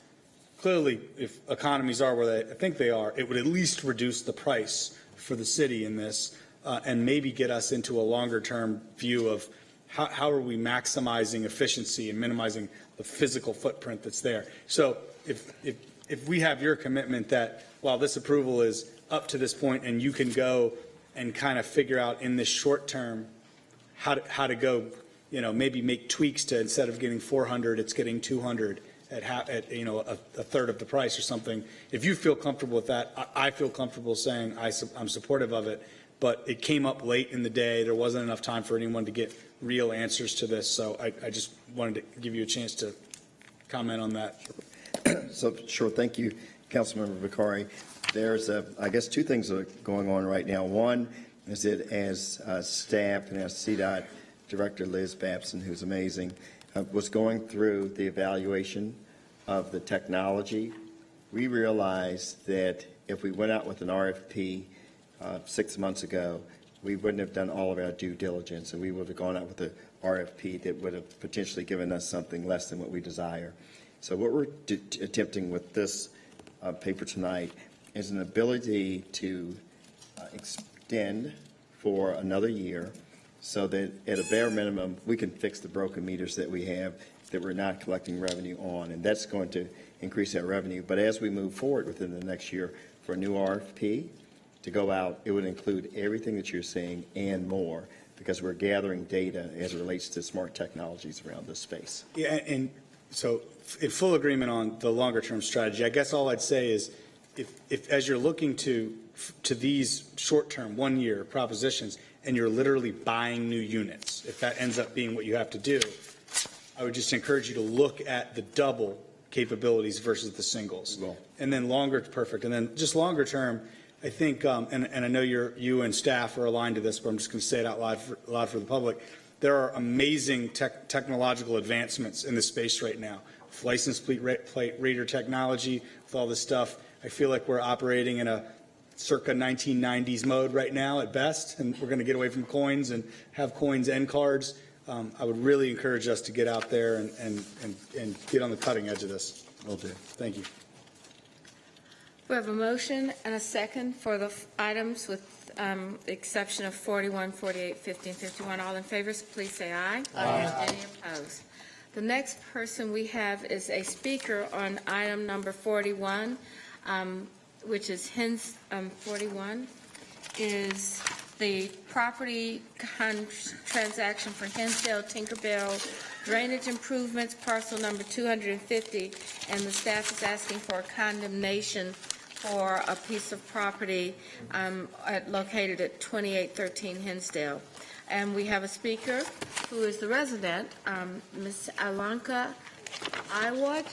Clearly, if economies are where I think they are, it would at least reduce the price for the city in this and maybe get us into a longer term view of how are we maximizing efficiency and minimizing the physical footprint that's there. So if we have your commitment that while this approval is up to this point and you can go and kind of figure out in this short term how to go, maybe make tweaks to, instead of getting 400, it's getting 200 at a third of the price or something. If you feel comfortable with that, I feel comfortable saying I'm supportive of it. But it came up late in the day. There wasn't enough time for anyone to get real answers to this. So I just wanted to give you a chance to comment on that. So, sure. Thank you, Councilmember Bakari. There's, I guess, two things that are going on right now. One is that as staff and as CDOT Director Liz Babson, who's amazing, was going through the evaluation of the technology, we realized that if we went out with an RFP 6 months ago, we wouldn't have done all of our due diligence, and we would have gone out with an RFP that would have potentially given us something less than what we desire. So what we're attempting with this paper tonight is an ability to extend for another year so that at a bare minimum, we can fix the broken meters that we have that we're not collecting revenue on, and that's going to increase our revenue. But as we move forward within the next year for a new RFP to go out, it would include everything that you're seeing and more, because we're gathering data as it relates to smart technologies around this space. Yeah, and so in full agreement on the longer-term strategy. I guess all I'd say is if as you're looking to these short-term, one-year propositions, and you're literally buying new units, if that ends up being what you have to do, I would just encourage you to look at the double capabilities versus the singles. And then perfect. And then just longer term, I think, and I know you and staff are aligned to this, but I'm just going to say it out loud for the public. There are amazing technological advancements in this space right now. With license plate reader technology, with all this stuff, I feel like we're operating in a circa 1990s mode right now at best, and we're going to get away from coins and have coins and cards. I would really encourage us to get out there and get on the cutting edge of this. Will do. Thank you. We have a motion and a second for the items with the exception of 41, 48, 50, and 51. All in favor, please say aye. Aye. Any opposed? The next person we have is a speaker on item number 41, which is 41, is the property transaction for Hinsdale Tinkerbell drainage improvements, parcel number 250, and the staff is asking for a condemnation for a piece of property located at 2813 Hinsdale. And we have a speaker who is the resident, Ms. Alanka Iwad.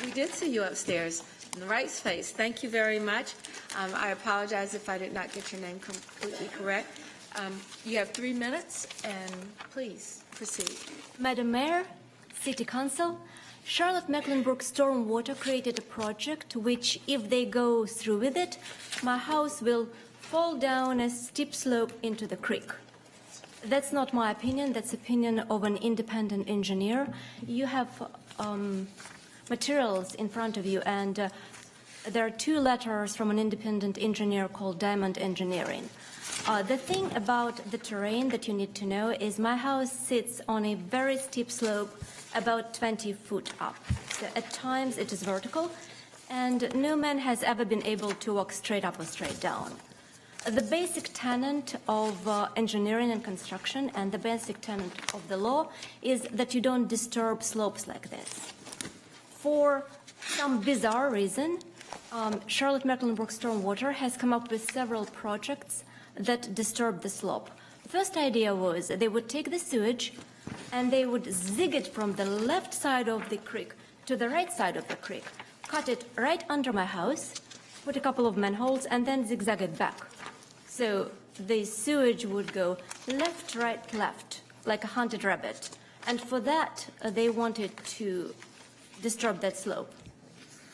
We did see you upstairs in the right space. Thank you very much. I apologize if I did not get your name completely correct. You have 3 minutes, and please proceed. Madam Mayor, City Council, Charlotte-Mecklenburg Stormwater created a project which, if they go through with it, my house will fall down a steep slope into the creek. That's not my opinion. That's opinion of an independent engineer. You have materials in front of you, and there are 2 letters from an independent engineer called Diamond Engineering. The thing about the terrain that you need to know is my house sits on a very steep slope, about 20 feet up. So at times it is vertical, and no man has ever been able to walk straight up or straight down. The basic tenet of engineering and construction and the basic tenet of the law is that you don't disturb slopes like this. For some bizarre reason, Charlotte-Mecklenburg Stormwater has come up with several projects that disturb the slope. The first idea was they would take the sewage and they would zig it from the left side of the creek to the right side of the creek, cut it right under my house, put a couple of manholes, and then zigzag it back. So the sewage would go left, right, left, like a hunted rabbit. And for that, they wanted to disturb that slope.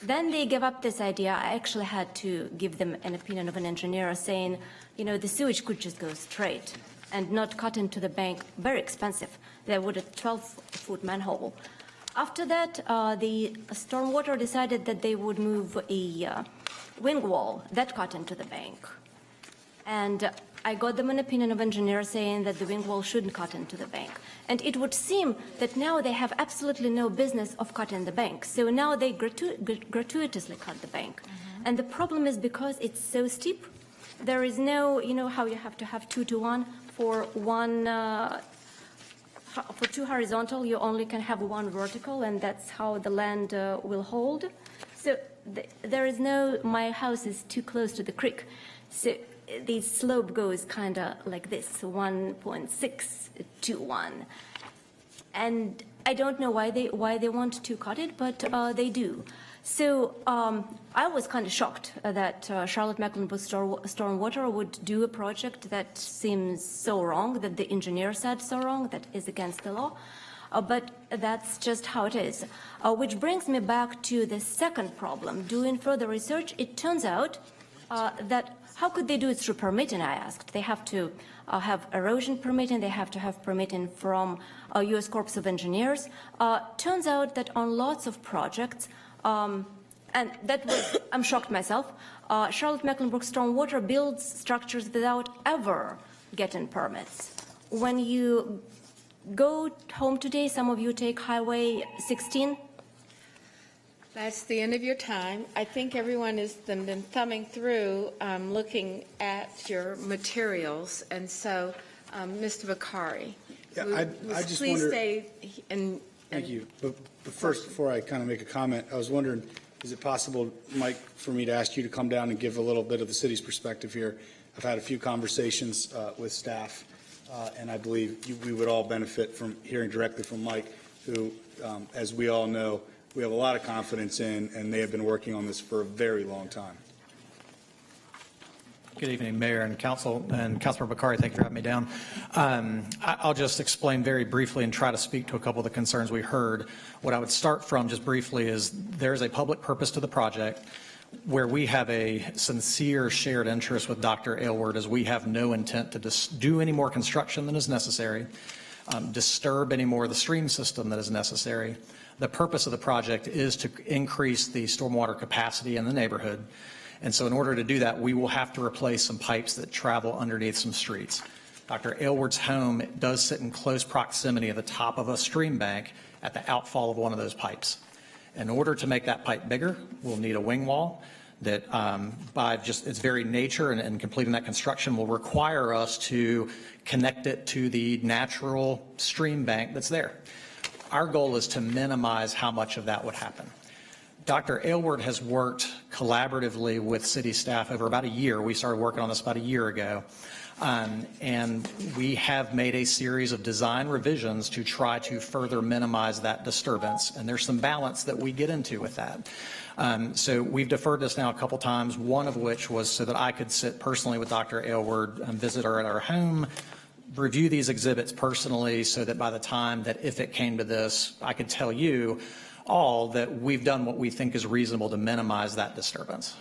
Then they gave up this idea. I actually had to give them an opinion of an engineer saying, you know, the sewage could just go straight and not cut into the bank. Very expensive. They would a 12-foot manhole. After that, the stormwater decided that they would move a wing wall that cut into the bank. And I got them an opinion of engineer saying that the wing wall shouldn't cut into the bank. And it would seem that now they have absolutely no business of cutting the bank. So now they gratuitously cut the bank. And the problem is because it's so steep, there is no, you know how you have to have 2 to 1 for for 2 horizontal, you only can have 1 vertical, and that's how the land will hold. So there is no, my house is too close to the creek. So the slope goes kind of like this, 1.6 to 1. And I don't know why they want to cut it, but they do. So I was kind of shocked that Charlotte-Mecklenburg Stormwater would do a project that seems so wrong, that the engineer said so wrong, that is against the law. But that's just how it is. Which brings me back to the second problem. Doing further research, it turns out that how could they do it through permitting, I asked. They have to have erosion permitting, they have to have permitting from U.S. Corps of Engineers. Turns out that on lots of projects, And that was, I'm shocked myself. Charlotte-Mecklenburg Stormwater builds structures without ever getting permits. When you go home today, some of you take Highway 16. That's the end of your time. I think everyone has been thumbing through, looking at your materials, and so, Mr. Bakari, Yeah, I just please wonder. stay and. Thank you. But first, before I kind of make a comment, I was wondering, is it possible, Mike, for me to ask you to come down and give a little bit of the city's perspective here? I've had a few conversations with staff, and I believe we would all benefit from hearing directly from Mike, who, as we all know, we have a lot of confidence in, and they have been working on this for a very long time. Good evening, Mayor and Council, and Councilmember Bakari, thank you for having me down. I'll just explain very briefly and try to speak to a couple of the concerns we heard. What I would start from just briefly is there's a public purpose to the project where we have a sincere shared interest with Dr. Aylward, as we have no intent to do any more construction than is necessary, disturb any more of the stream system that is necessary. The purpose of the project is to increase the stormwater capacity in the neighborhood. And so in order to do that, we will have to replace some pipes that travel underneath some streets. Dr. Aylward's home does sit in close proximity at the top of a stream bank at the outfall of one of those pipes. In order to make that pipe bigger, we'll need a wing wall that by just its very nature and completing that construction will require us to connect it to the natural stream bank that's there. Our goal is to minimize how much of that would happen. Dr. Aylward has worked collaboratively with city staff over about a year. We started working on this about a year ago. And we have made a series of design revisions to try to further minimize that disturbance. And there's some balance that we get into with that. So we've deferred this now a couple times, one of which was so that I could sit personally with Dr. Aylward and visit her at our home, review these exhibits personally, so that by the time that if it came to this, I could tell you all that we've done what we think is reasonable to minimize that disturbance.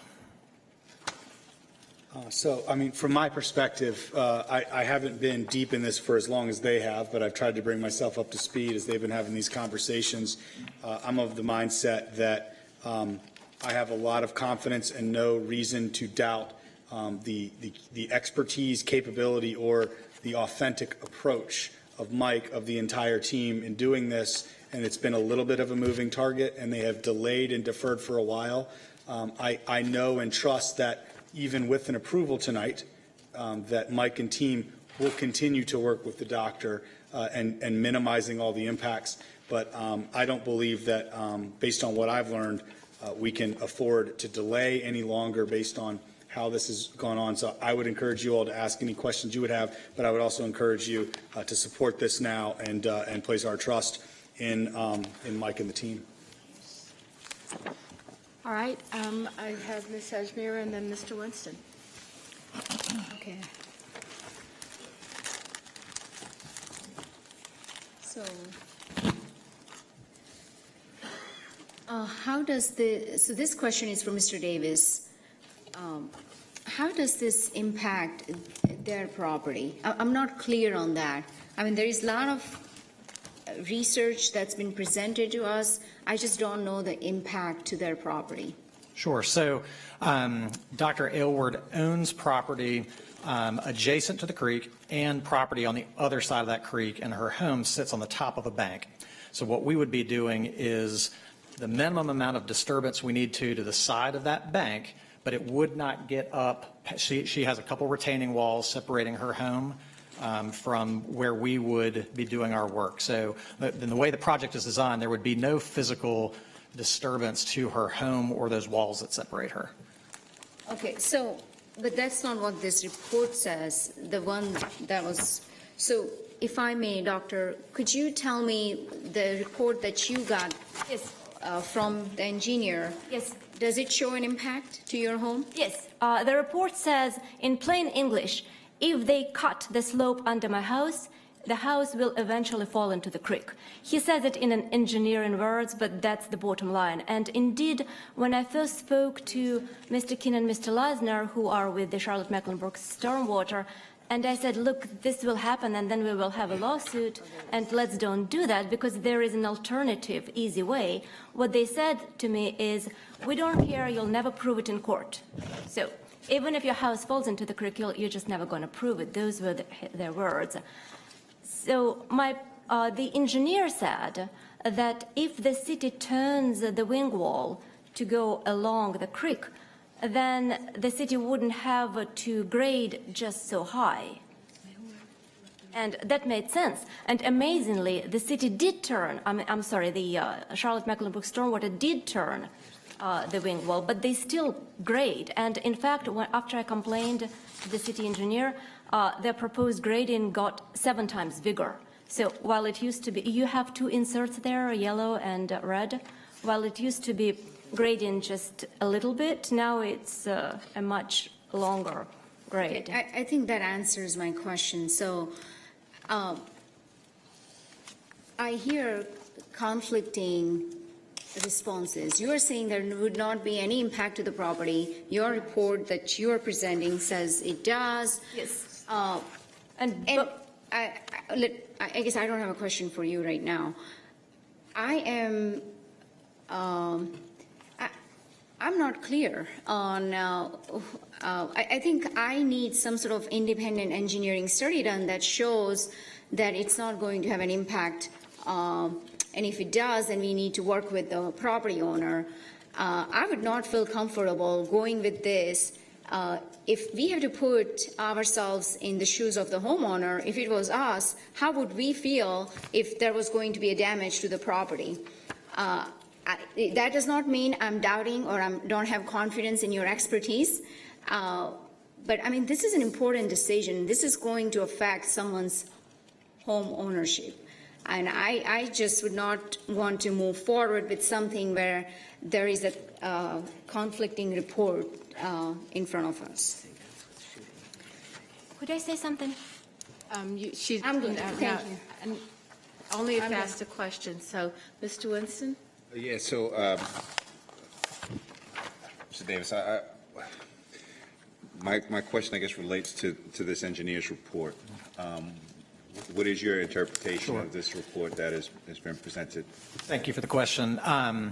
So, I mean, from my perspective, I haven't been deep in this for as long as they have, but I've tried to bring myself up to speed as they've been having these conversations. I'm of the mindset that I have a lot of confidence and no reason to doubt the expertise, capability, or the authentic approach of Mike, of the entire team in doing this. And it's been a little bit of a moving target, and they have delayed and deferred for a while. I know and trust that even with an approval tonight, that Mike and team will continue to work with the doctor and minimizing all the impacts. But I don't believe that, based on what I've learned, we can afford to delay any longer based on how this has gone on. So I would encourage you all to ask any questions you would have, but I would also encourage you to support this now and place our trust in Mike and the team. All right, I have Ms. Ajmir and then Mr. Winston. Okay. So, how does so this question is for Mr. Davis. How does this impact their property? I'm not clear on that. I mean, there is a lot of research that's been presented to us. I just don't know the impact to their property. Sure. So Dr. Aylward owns property adjacent to the creek and property on the other side of that creek, and her home sits on the top of a bank. So what we would be doing is the minimum amount of disturbance we need to the side of that bank, but it would not get up. She has a couple retaining walls separating her home from where we would be doing our work. So in the way the project is designed, there would be no physical disturbance to her home or those walls that separate her. Okay, so, but that's not what this report says, the one that was, so if I may, Doctor, could you tell me the report that you got from the engineer? Yes. Does it show an impact to your home? Yes. The report says, in plain English, if they cut the slope under my house, the house will eventually fall into the creek. He says it in an engineering words, but that's the bottom line. And indeed, when I first spoke to Mr. Keane and Mr. Leisner, who are with the Charlotte-Mecklenburg Stormwater, And I said, look, this will happen and then we will have a lawsuit, and let's don't do that because there is an alternative, easy way. What they said to me is, we don't care, you'll never prove it in court. So even if your house falls into the creek, you're just never going to prove it. Those were their words. So the engineer said that if the city turns the wing wall to go along the creek, then the city wouldn't have to grade just so high. And that made sense. And amazingly, the city did turn, the Charlotte-Mecklenburg Stormwater did turn the wing wall, but they still grade. And in fact, after I complained to the city engineer, their proposed grading got 7 times bigger. So while it used to be, you have 2 inserts there, yellow and red, while it used to be grading just a little bit, now it's a much longer grade. I think that answers my question. So I hear conflicting responses. You are saying there would not be any impact to the property. Your report that you are presenting says it does. Yes. I guess I don't have a question for you right now. I'm not clear on, I think I need some sort of independent engineering study done that shows that it's not going to have an impact. And if it does, then we need to work with the property owner. I would not feel comfortable going with this. If we have to put ourselves in the shoes of the homeowner, if it was us, how would we feel if there was going to be a damage to the property? That does not mean I'm doubting or I don't have confidence in your expertise. But I mean, this is an important decision. This is going to affect someone's home ownership. And I just would not want to move forward with something where there is a conflicting report in front of us. Could I say something? I'm good. Thank you. And only if asked a question. So, Mr. Winston? Yeah, so, Mr. Davis, my question, I guess, relates to this engineer's report. What is your interpretation of this report that has been presented? Thank you for the question. I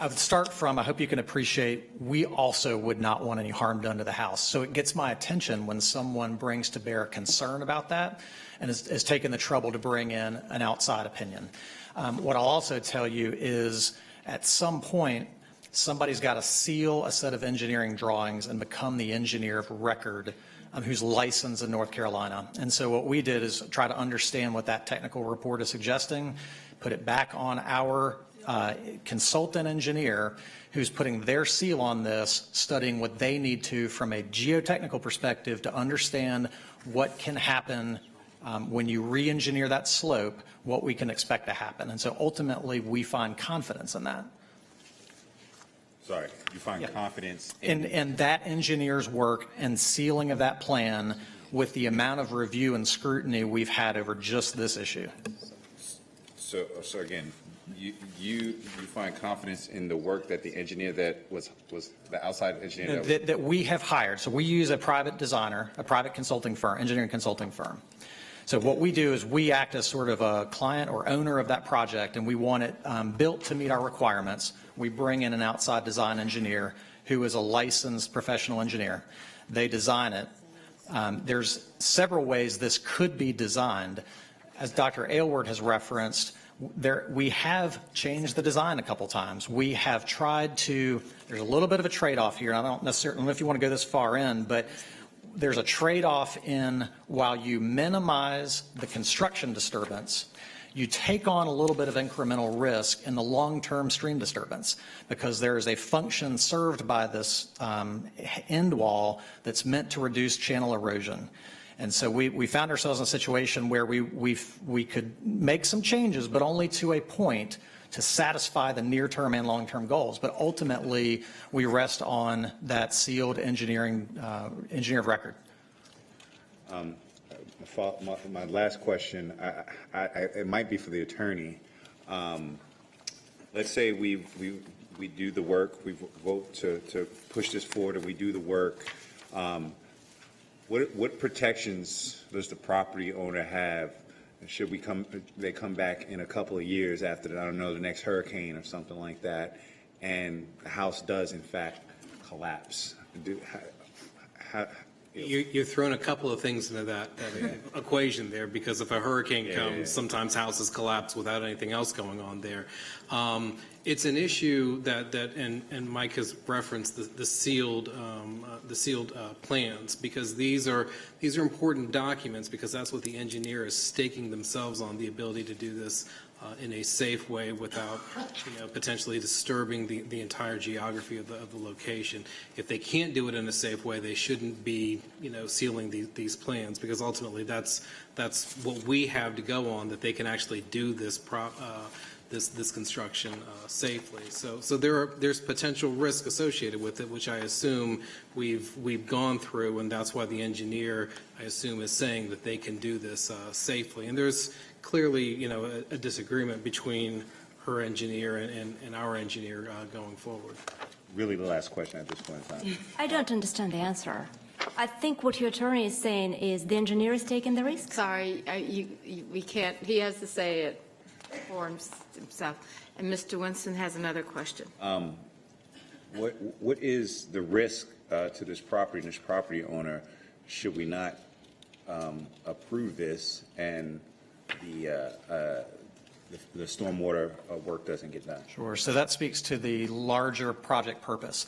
would start from, I hope you can appreciate, we also would not want any harm done to the house. So it gets my attention when someone brings to bear concern about that and has taken the trouble to bring in an outside opinion. What I'll also tell you is at some point, somebody's got to seal a set of engineering drawings and become the engineer of record who's licensed in North Carolina. And so what we did is try to understand what that technical report is suggesting, put it back on our consultant engineer who's putting their seal on this, studying what they need to from a geotechnical perspective to understand what can happen when you re-engineer that slope, what we can expect to happen. And so ultimately, we find confidence in that. Sorry, you find confidence in that engineer's work and sealing of that plan with the amount of review and scrutiny we've had over just this issue. So again, you find confidence in the work that the engineer that was the outside engineer that we have hired. So we use a private designer, a private consulting firm, engineering consulting firm. So what we do is we act as sort of a client or owner of that project, and we want it built to meet our requirements. We bring in an outside design engineer who is a licensed professional engineer. They design it. There's several ways this could be designed. As Dr. Aylward has referenced, we have changed the design a couple times. We have tried to, there's a little bit of a trade-off here. I don't necessarily know if you want to go this far in, but there's a trade-off in while you minimize the construction disturbance, you take on a little bit of incremental risk in the long-term stream disturbance because there is a function served by this end wall that's meant to reduce channel erosion. And so we found ourselves in a situation where we could make some changes, but only to a point to satisfy the near-term and long-term goals. But ultimately, we rest on that sealed engineer of record. My last question, it might be for the attorney. Let's say we do the work, we vote to push this forward, and we do the work. What protections does the property owner have? Should they come back in a couple of years after, I don't know, the next hurricane or something like that, and the house does in fact collapse? You're throwing a couple of things into that equation there, because if a hurricane comes, sometimes houses collapse without anything else going on there. It's an issue that and Mike has referenced the sealed plans, because these are important documents, because that's what the engineer is staking themselves on, the ability to do this in a safe way without, potentially disturbing the entire geography of the location. If they can't do it in a safe way, they shouldn't be, sealing these plans, because ultimately that's what we have to go on, that they can actually do this this construction safely. So there's potential risk associated with it, which I assume we've gone through, and that's why the engineer, I assume, is saying that they can do this safely. And there's clearly, a disagreement between her engineer and our engineer going forward. Really the last question at this point in time. I don't understand the answer. I think what your attorney is saying is the engineer is taking the risk? Sorry, we can't, he has to say it for himself. And Mr. Winston has another question. What is the risk to this property and this property owner should we not approve this and the stormwater work doesn't get done? Sure. So that speaks to the larger project purpose.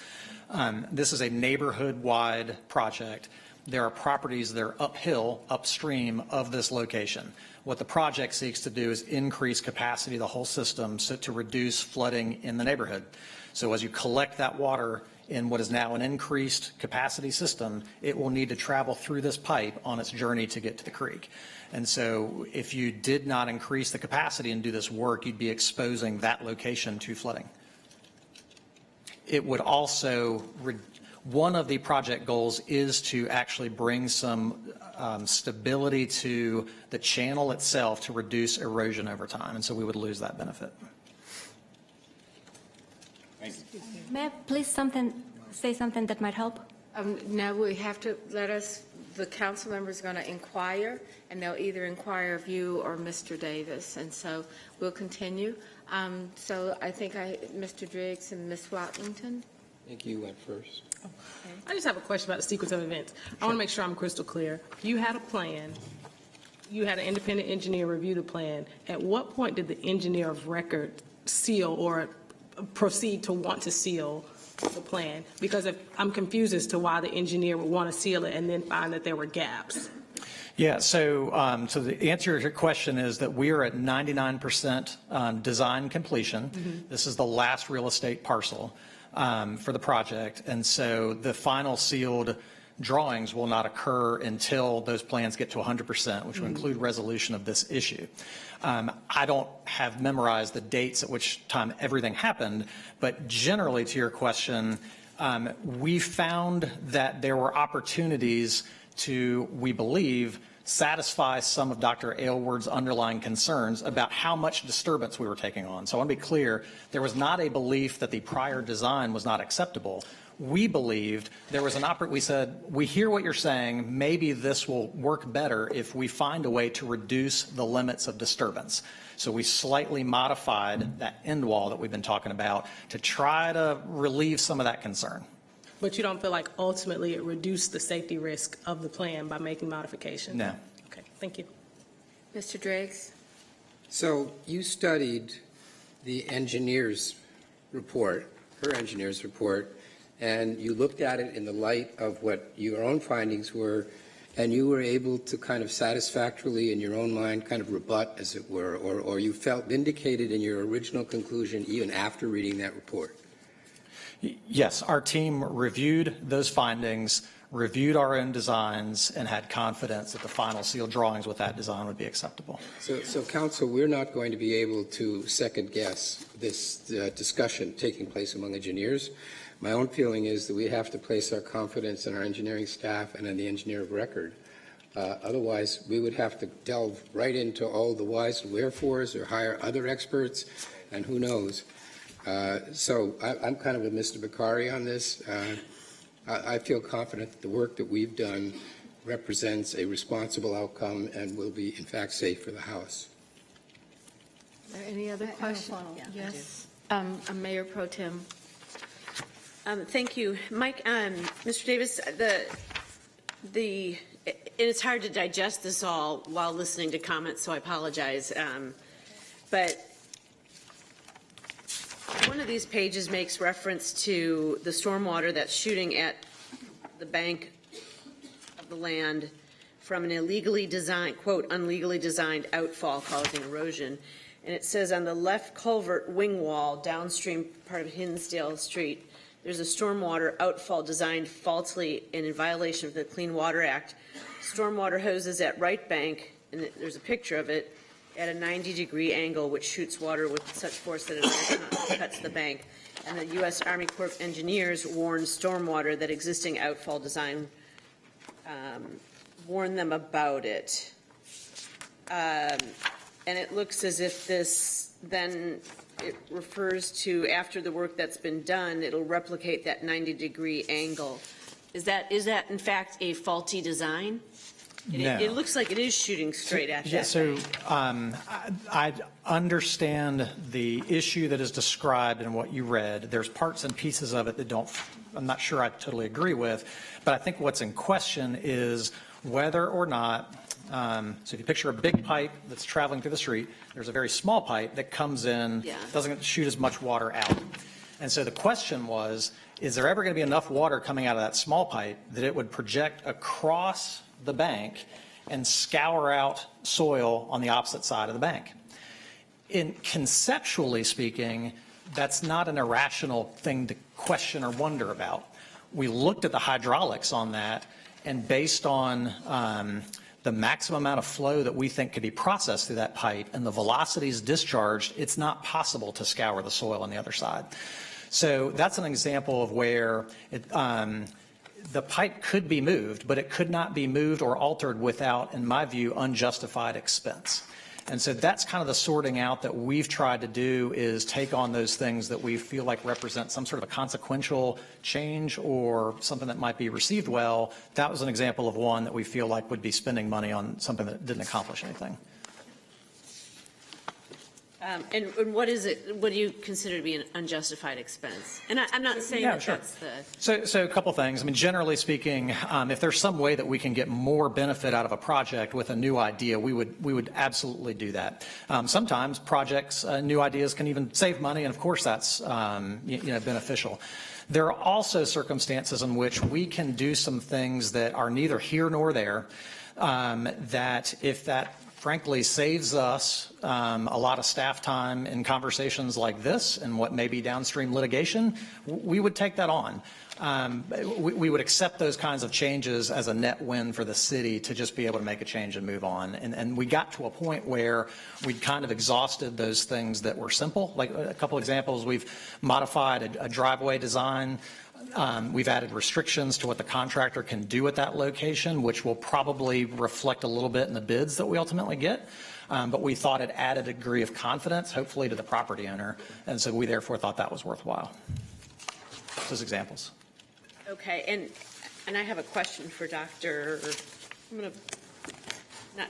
This is a neighborhood-wide project. There are properties that are upstream of this location. What the project seeks to do is increase capacity of the whole system to reduce flooding in the neighborhood. So as you collect that water in what is now an increased capacity system, it will need to travel through this pipe on its journey to get to the creek. And so if you did not increase the capacity and do this work, you'd be exposing that location to flooding. It would also, one of the project goals is to actually bring some stability to the channel itself to reduce erosion over time. And so we would lose that benefit. Thank you. May I please say something that might help? No, we have to the council member is going to inquire, and they'll either inquire of you or Mr. Davis. And so we'll continue. So I think Mr. Driggs and Ms. Watlington. I think you went first. I just have a question about the sequence of events. I want to make sure I'm crystal clear. You had a plan. You had an independent engineer review the plan. At what point did the engineer of record seal or proceed to want to seal the plan? Because I'm confused as to why the engineer would want to seal it and then find that there were gaps. Yeah, so the answer to your question is that we are at 99% design completion. Mm-hmm. This is the last real estate parcel for the project, and so the final sealed drawings will not occur until those plans get to 100%, which will include resolution of this issue. I don't have memorized the dates at which time everything happened, but generally to your question, we found that there were opportunities to, we believe, satisfy some of Dr. Aylward's underlying concerns about how much disturbance we were taking on. So I want to be clear, there was not a belief that the prior design was not acceptable. We believed there was we said, we hear what you're saying, maybe this will work better if we find a way to reduce the limits of disturbance. So we slightly modified that end wall that we've been talking about to try to relieve some of that concern. But you don't feel like ultimately it reduced the safety risk of the plan by making modifications? No. Okay, thank you. Mr. Driggs? So you studied the engineer's report, her engineer's report, and you looked at it in the light of what your own findings were, and you were able to kind of satisfactorily in your own mind kind of rebut, as it were, or you felt vindicated in your original conclusion even after reading that report? Yes, our team reviewed those findings, reviewed our own designs, and had confidence that the final sealed drawings with that design would be acceptable. So counsel, we're not going to be able to second guess this discussion taking place among engineers. My own feeling is that we have to place our confidence in our engineering staff and in the engineer of record. Otherwise, we would have to delve right into all the whys and wherefores or hire other experts, and who knows. So I'm kind of with Mr. Bakari on this. I feel confident that the work that we've done represents a responsible outcome and will be, in fact, safe for the House. Are there any other questions? Yes. Mayor Pro Tem. Thank you. Mike, Mr. Davis, it's hard to digest this all while listening to comments, so I apologize. But one of these pages makes reference to the stormwater that's shooting at the bank of the land from an illegally designed, quote, unlegally designed outfall causing erosion. And it says on the left culvert wing wall downstream part of Hinsdale Street, there's a stormwater outfall designed falsely and in violation of the Clean Water Act. Stormwater hoses at right bank, and there's a picture of it, at a 90-degree angle, which shoots water with such force that it cuts the bank. And the U.S. Army Corps of Engineers warned stormwater that existing outfall design warned them about it. And it looks as if this then it refers to after the work that's been done, it'll replicate that 90-degree angle. Is that in fact a faulty design? No. It looks like it is shooting straight at Yeah, that. so I understand the issue that is described in what you read. There's parts and pieces of it that I'm not sure I totally agree with, but I think what's in question is whether or not, so if you picture a big pipe that's traveling through the street, there's a very small pipe that comes in, doesn't shoot as much water out. And so the question was, is there ever going to be enough water coming out of that small pipe that it would project across the bank and scour out soil on the opposite side of the bank? Conceptually speaking, that's not an irrational thing to question or wonder about. We looked at the hydraulics on that, and based on the maximum amount of flow that we think could be processed through that pipe and the velocities discharged, it's not possible to scour the soil on the other side. So that's an example of where the pipe could be moved, but it could not be moved or altered without, in my view, unjustified expense. And so that's kind of the sorting out that we've tried to do, is take on those things that we feel like represent some sort of a consequential change or something that might be received well. That was an example of one that we feel like would be spending money on something that didn't accomplish anything. And what is it? What do you consider to be an unjustified expense? And I'm not saying that sure. that's the. So a couple things. I mean, generally speaking, if there's some way that we can get more benefit out of a project with a new idea, we would absolutely do that. Sometimes projects, new ideas can even save money, and of course that's beneficial. There are also circumstances in which we can do some things that are neither here nor there. That if that frankly saves us a lot of staff time in conversations like this and what may be downstream litigation, we would take that on. We would accept those kinds of changes as a net win for the city to just be able to make a change and move on. And we got to a point where we'd kind of exhausted those things that were simple. Like a couple examples, we've modified a driveway design. We've added restrictions to what the contractor can do at that location, which will probably reflect a little bit in the bids that we ultimately get. But we thought it added a degree of confidence, hopefully, to the property owner. And so we therefore thought that was worthwhile. Those examples. Okay, and I have a question for Dr. Not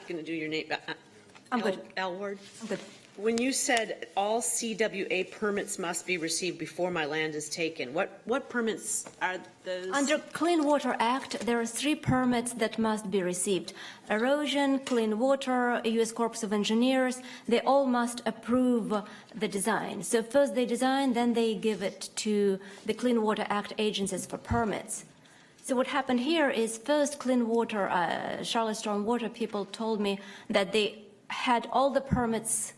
going to do your name, but Elward. I'm good. When you said all CWA permits must be received before my land is taken, what permits are those? Under Clean Water Act, there are 3 permits that must be received. Erosion, clean water, U.S. Corps of Engineers, they all must approve the design. So first they design, then they give it to the Clean Water Act agencies for permits. So what happened here is first Clean Water, Charlotte Stormwater people told me that they had all the permits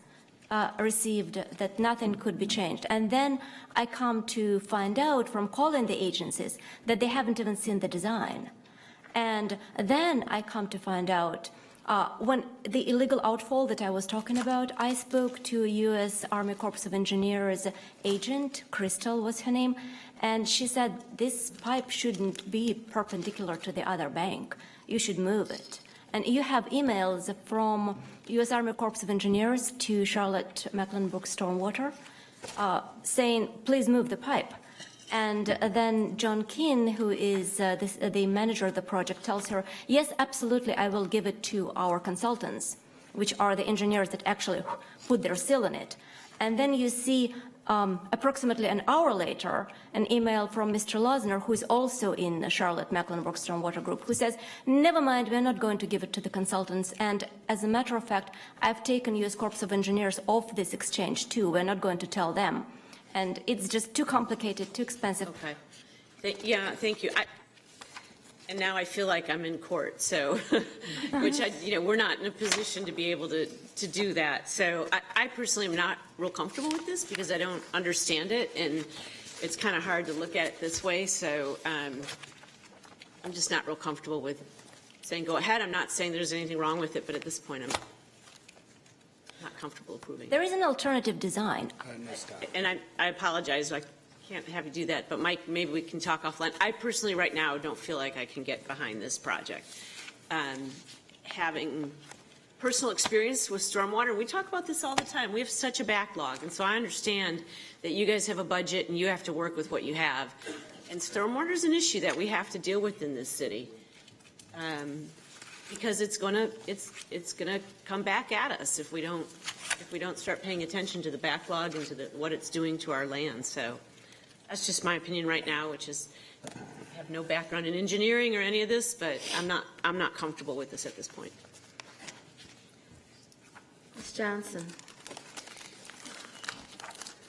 received, that nothing could be changed. And then I come to find out from calling the agencies that they haven't even seen the design. And then I come to find out when the illegal outfall that I was talking about, I spoke to U.S. Army Corps of Engineers agent, Crystal was her name, and she said this pipe shouldn't be perpendicular to the other bank. You should move it. And you have emails from U.S. Army Corps of Engineers to Charlotte Mecklenburg Stormwater saying, please move the pipe. And then John Keane, who is the manager of the project, tells her, yes, absolutely, I will give it to our consultants, which are the engineers that actually put their seal in it. And then you see approximately an hour later, an email from Mr. Losner, who is also in Charlotte Mecklenburg Stormwater Group, who says, never mind, we're not going to give it to the consultants. And as a matter of fact, I've taken U.S. Corps of Engineers off this exchange too. We're not going to tell them. And it's just too complicated, too expensive. Okay. Yeah, thank you. And now I feel like I'm in court, so, which we're not in a position to be able to do that. So I personally am not real comfortable with this because I don't understand it, and it's kind of hard to look at it this way. So I'm just not real comfortable with saying go ahead. I'm not saying there's anything wrong with it, but at this point I'm not comfortable approving. There is an alternative design. And I apologize. I can't have you do that, but Mike, maybe we can talk offline. I personally right now don't feel like I can get behind this project. Having personal experience with stormwater, we talk about this all the time. We have such a backlog, and so I understand that you guys have a budget and you have to work with what you have. And stormwater is an issue that we have to deal with in this city. Because it's gonna come back at us if we don't start paying attention to the backlog and to what it's doing to our land. So that's just my opinion right now, which is I have no background in engineering or any of this, but I'm not comfortable with this at this point. Ms. Johnson.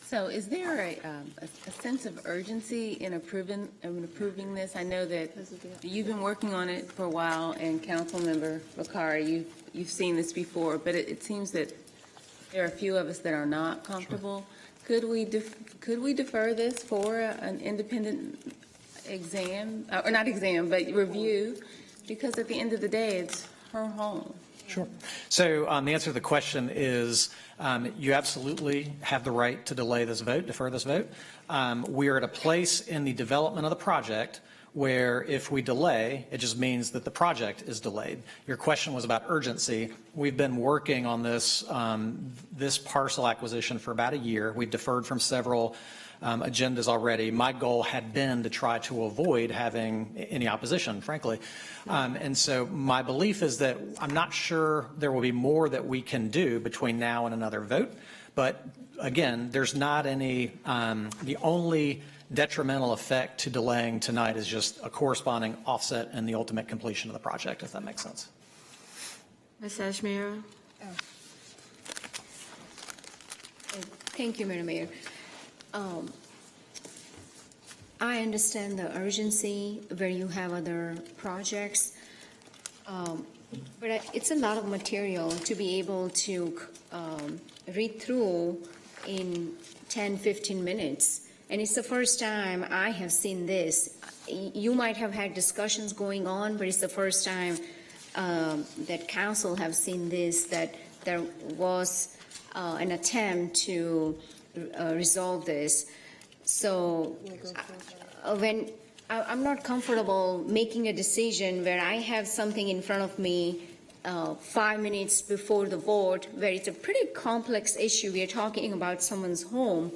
So is there a sense of urgency in approving this? I know that you've been working on it for a while, and Councilmember Bakari, you've seen this before, but it seems that there are a few of us that are not comfortable. Sure. Could we defer this for an independent exam, or not exam, but review? Because at the end of the day, it's her home. Sure. So the answer to the question is you absolutely have the right to delay this vote, defer this vote. We are at a place in the development of the project where if we delay, it just means that the project is delayed. Your question was about urgency. We've been working on this, this parcel acquisition for about a year. We've deferred from several agendas already. My goal had been to try to avoid having any opposition, frankly. And so my belief is that I'm not sure there will be more that we can do between now and another vote. But again, there's not any, the only detrimental effect to delaying tonight is just a corresponding offset in the ultimate completion of the project, if that makes sense. Ms. Ashmira? Thank you, Madam Mayor. I understand the urgency where you have other projects, but it's a lot of material to be able to read through in 10, 15 minutes. And it's the first time I have seen this. You might have had discussions going on, but it's the first time that council have seen this, that there was an attempt to resolve this. So when I'm not comfortable making a decision where I have something in front of me 5 minutes before the vote, where it's a pretty complex issue. We are talking about someone's home.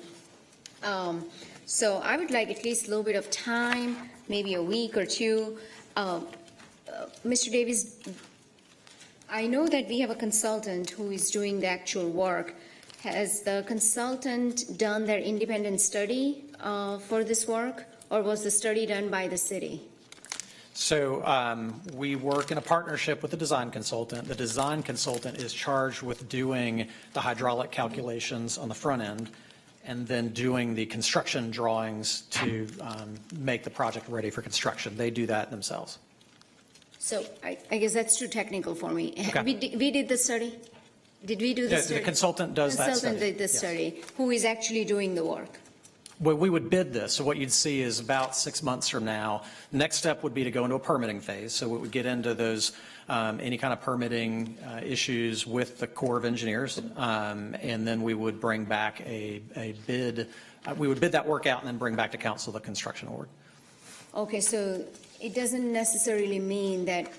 So I would like at least a little bit of time, maybe a week or two. Mr. Davis, I know that we have a consultant who is doing the actual work. Has the consultant done their independent study for this work, or was the study done by the city? So we work in a partnership with the design consultant. The design consultant is charged with doing the hydraulic calculations on the front end and then doing the construction drawings to make the project ready for construction. They do that themselves. So I guess that's too technical for me. Okay. We did the study? Did we do the study? The consultant does that study. Consultant did the study. Who is actually doing the work? Well, we would bid this. So what you'd see is about 6 months from now, next step would be to go into a permitting phase. So we would get into those, any kind of permitting issues with the Corps of Engineers. And then we would bring back a bid. We would bid that work out and then bring back to council the construction award. Okay, so it doesn't necessarily mean that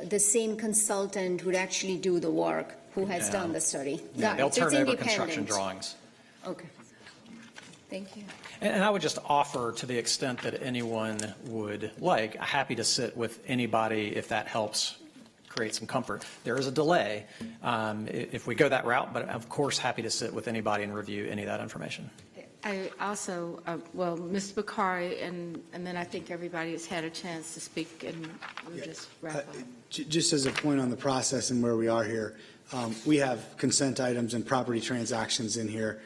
the same consultant would actually do the work who has done the study. Yeah, they'll So it's turn over independent. construction drawings. Okay. Thank you. And I would just offer, to the extent that anyone would like, happy to sit with anybody if that helps create some comfort. There is a delay if we go that route, but of course happy to sit with anybody and review any of that information. I also, well, Mr. Bakari, and then I think everybody has had a chance to speak, and we'll just wrap up. Just as a point on the process and where we are here, we have consent items and property transactions in here,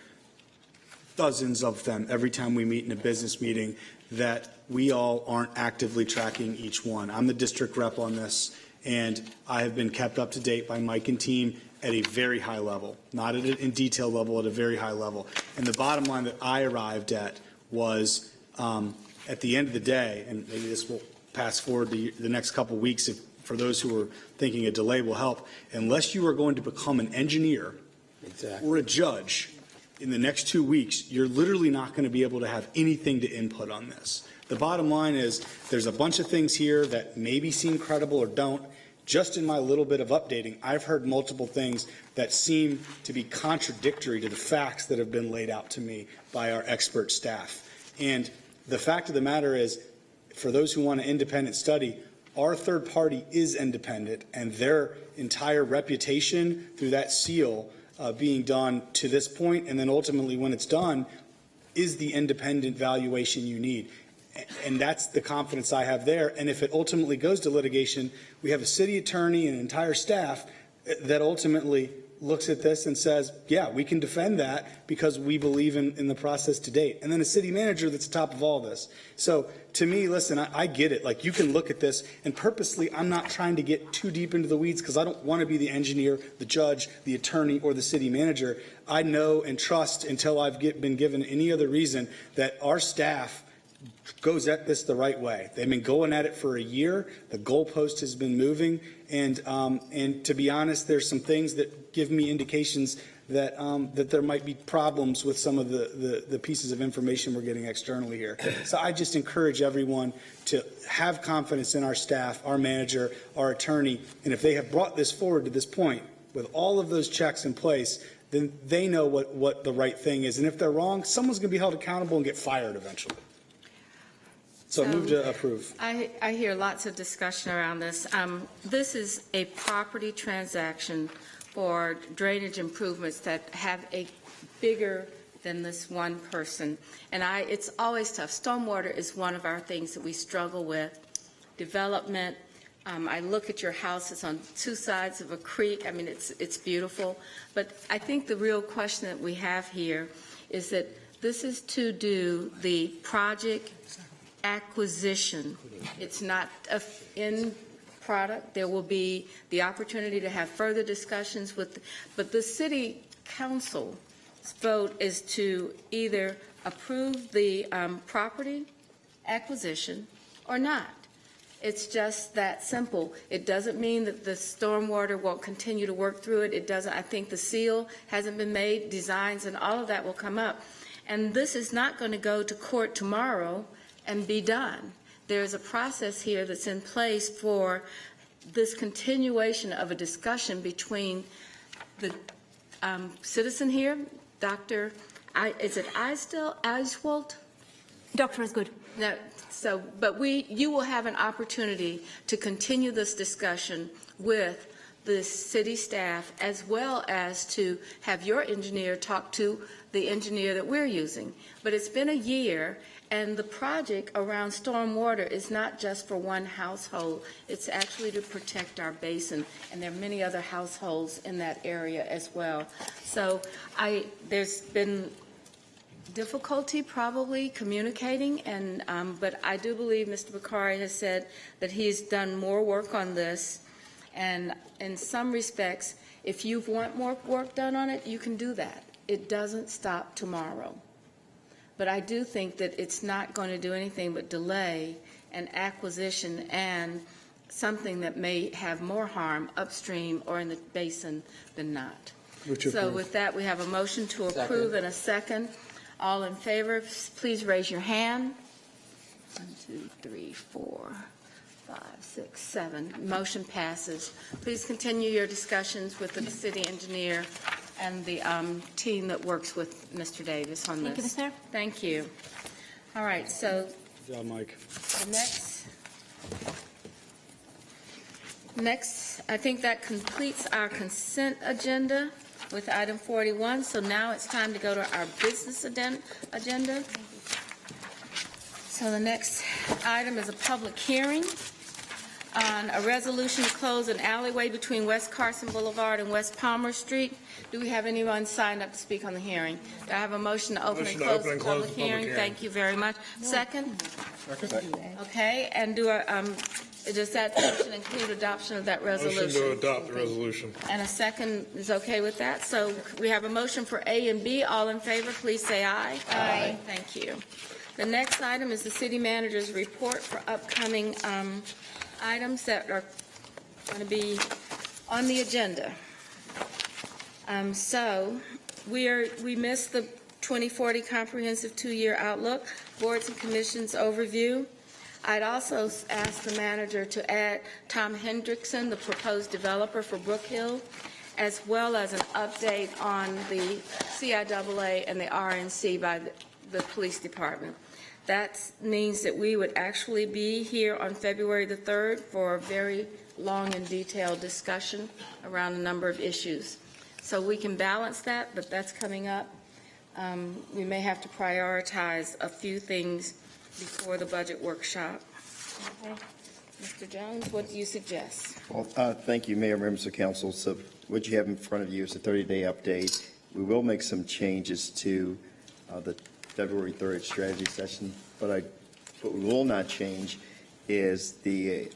dozens of them every time we meet in a business meeting, that we all aren't actively tracking each one. I'm the district rep on this, and I have been kept up to date by Mike and team at a very high level, not at in detail level, at a very high level. And the bottom line that I arrived at was, at the end of the day, and maybe this will pass forward the next couple of weeks for those who are thinking a delay will help, unless you are going to become an engineer or a judge in the next 2 weeks, you're literally not going to be able to have anything to input on this. The bottom line is there's a bunch of things here that maybe seem credible or don't. Just in my little bit of updating, I've heard multiple things that seem to be contradictory to the facts that have been laid out to me by our expert staff. And the fact of the matter is, for those who want an independent study, our third party is independent, and their entire reputation through that seal being done to this point, and then ultimately when it's done, is the independent valuation you need. And that's the confidence I have there. And if it ultimately goes to litigation, we have a city attorney and an entire staff that ultimately looks at this and says, yeah, we can defend that because we believe in the process to date. And then a city manager that's top of all this. So to me, listen, I get it. Like, you can look at this, and purposely I'm not trying to get too deep into the weeds because I don't want to be the engineer, the judge, the attorney, or the city manager. I know and trust, until I've been given any other reason, that our staff goes at this the right way. They've been going at it for a year. The goalpost has been moving, and to be honest, there's some things that give me indications that that there might be problems with some of the pieces of information we're getting externally here. So I just encourage everyone to have confidence in our staff, our manager, our attorney, and if they have brought this forward to this point with all of those checks in place, then they know what the right thing is. And if they're wrong, someone's going to be held accountable and get fired eventually. So move to approve. I hear lots of discussion around this. This is a property transaction for drainage improvements that have a bigger than this one person. And it's always tough. Stormwater is one of our things that we struggle with. Development. I look at your house, it's on two sides of a creek. I mean, it's beautiful. But I think the real question that we have here is that this is to do the project acquisition. It's not a end product. There will be the opportunity to have further discussions but the city council's vote is to either approve the property acquisition or not. It's just that simple. It doesn't mean that the stormwater won't continue to work through it. It doesn't. I think the seal hasn't been made, designs and all of that will come up. And this is not going to go to court tomorrow and be done. There's a process here that's in place for this continuation of a discussion between the citizen here, Dr. Is it Eiswald? Doctor is good. No, so, but you will have an opportunity to continue this discussion with the city staff, as well as to have your engineer talk to the engineer that we're using. But it's been a year, and the project around stormwater is not just for one household. It's actually to protect our basin, and there are many other households in that area as well. So there's been difficulty probably communicating, and but I do believe Mr. Bakari has said that he's done more work on this, and in some respects, if you want more work done on it, you can do that. It doesn't stop tomorrow. But I do think that it's not going to do anything but delay an acquisition and something that may have more harm upstream or in the basin than not. So with that, we have a motion to approve and a second. All in favor, please raise your hand. 1, 2, 3, 4, 5, 6, 7. Motion passes. Please continue your discussions with the city engineer and the team that works with Mr. Davis on this. Thank you, Ms. Mayor. Thank you. All right, so Good job, Mike. the next, I think that completes our consent agenda with item 41. So now it's time to go to our business agenda. So the next item is a public hearing on a resolution to close an alleyway between West Carson Boulevard and West Palmer Street. Do we have anyone signed up to speak on the hearing? Do I have a motion to open and Motion to close open the and close public the public hearing? hearing. Thank you very much. Second? Second. Okay, and does that motion include adoption of that resolution? Motion to adopt the resolution. And a second is okay with that? So we have a motion for A and B. All in favor, please say aye. Aye. Thank you. The next item is the city manager's report for upcoming items that are going to be on the agenda. So we missed the 2040 Comprehensive Two-Year Outlook, Boards and Commissions Overview. I'd also ask the manager to add Tom Hendrickson, the proposed developer for Brook Hill, as well as an update on the CIAA and the RNC by the police department. That means that we would actually be here on February the 3rd for a very long and detailed discussion around a number of issues. So we can balance that, but that's coming up. We may have to prioritize a few things before the budget workshop. Okay. Mr. Jones, what do you suggest? Well, thank you, Mayor, members of council. So what you have in front of you is a 30-day update. We will make some changes to the February 3rd strategy session, but what we will not change is the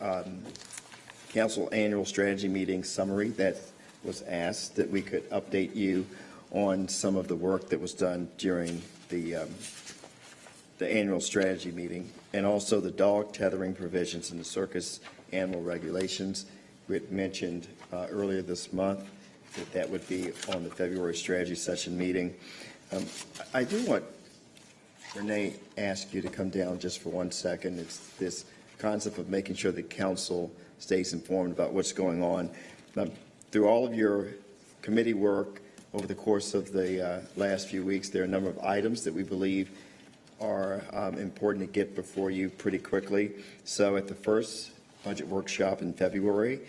council annual strategy meeting summary that was asked, that we could update you on some of the work that was done during the annual strategy meeting, and also the dog tethering provisions in the circus animal regulations. We had mentioned earlier this month that would be on the February strategy session meeting. I do want Renee ask you to come down just for 1 second. It's this concept of making sure the council stays informed about what's going on. Through all of your committee work over the course of the last few weeks, there are a number of items that we believe are important to get before you pretty quickly. So at the first budget workshop in February,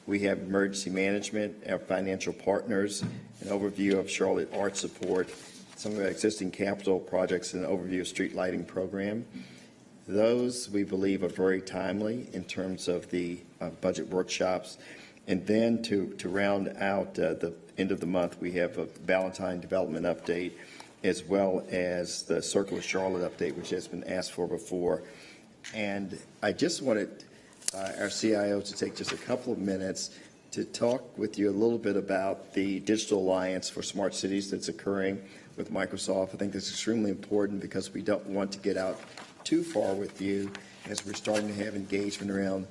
we have emergency management, our financial partners, an overview of Charlotte Art Support, some of our existing capital projects, and an overview of street lighting program. Those, we believe, are very timely in terms of the budget workshops. And then to round out the end of the month, we have a Valentine development update, as well as the Circle of Charlotte update, which has been asked for before. And I just wanted our CIO to take just a couple of minutes to talk with you a little bit about the Digital Alliance for Smart Cities that's occurring with Microsoft. I think that's extremely important because we don't want to get out too far with you as we're starting to have engagement around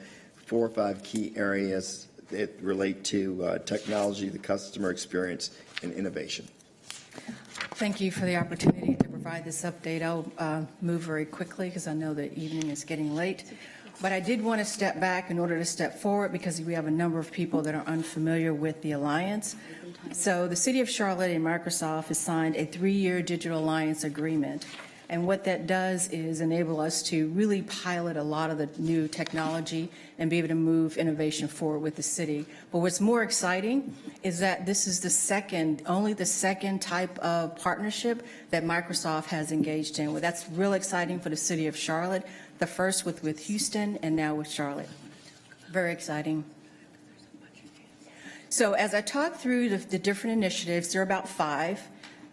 4 or 5 key areas that relate to technology, the customer experience, and innovation. Thank you for the opportunity to provide this update. I'll move very quickly because I know the evening is getting late. But I did want to step back in order to step forward because we have a number of people that are unfamiliar with the Alliance. So the City of Charlotte and Microsoft has signed a 3-year digital alliance agreement. And what that does is enable us to really pilot a lot of the new technology and be able to move innovation forward with the city. But what's more exciting is that this is only the second type of partnership that Microsoft has engaged in. Well, that's real exciting for the City of Charlotte. The first with Houston and now with Charlotte. Very exciting. So as I talk through the different initiatives, there are about 5.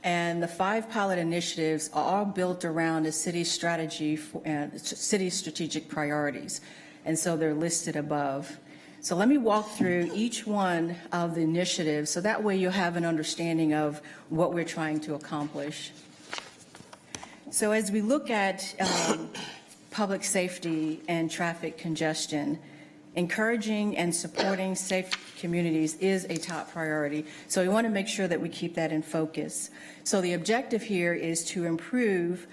And the 5 pilot initiatives are all built around the city's strategy and city's strategic priorities. And so they're listed above. So let me walk through each one of the initiatives so that way you'll have an understanding of what we're trying to accomplish. So as we look at public safety and traffic congestion, encouraging and supporting safe communities is a top priority. So we want to make sure that we keep that in focus. So the objective here is to improve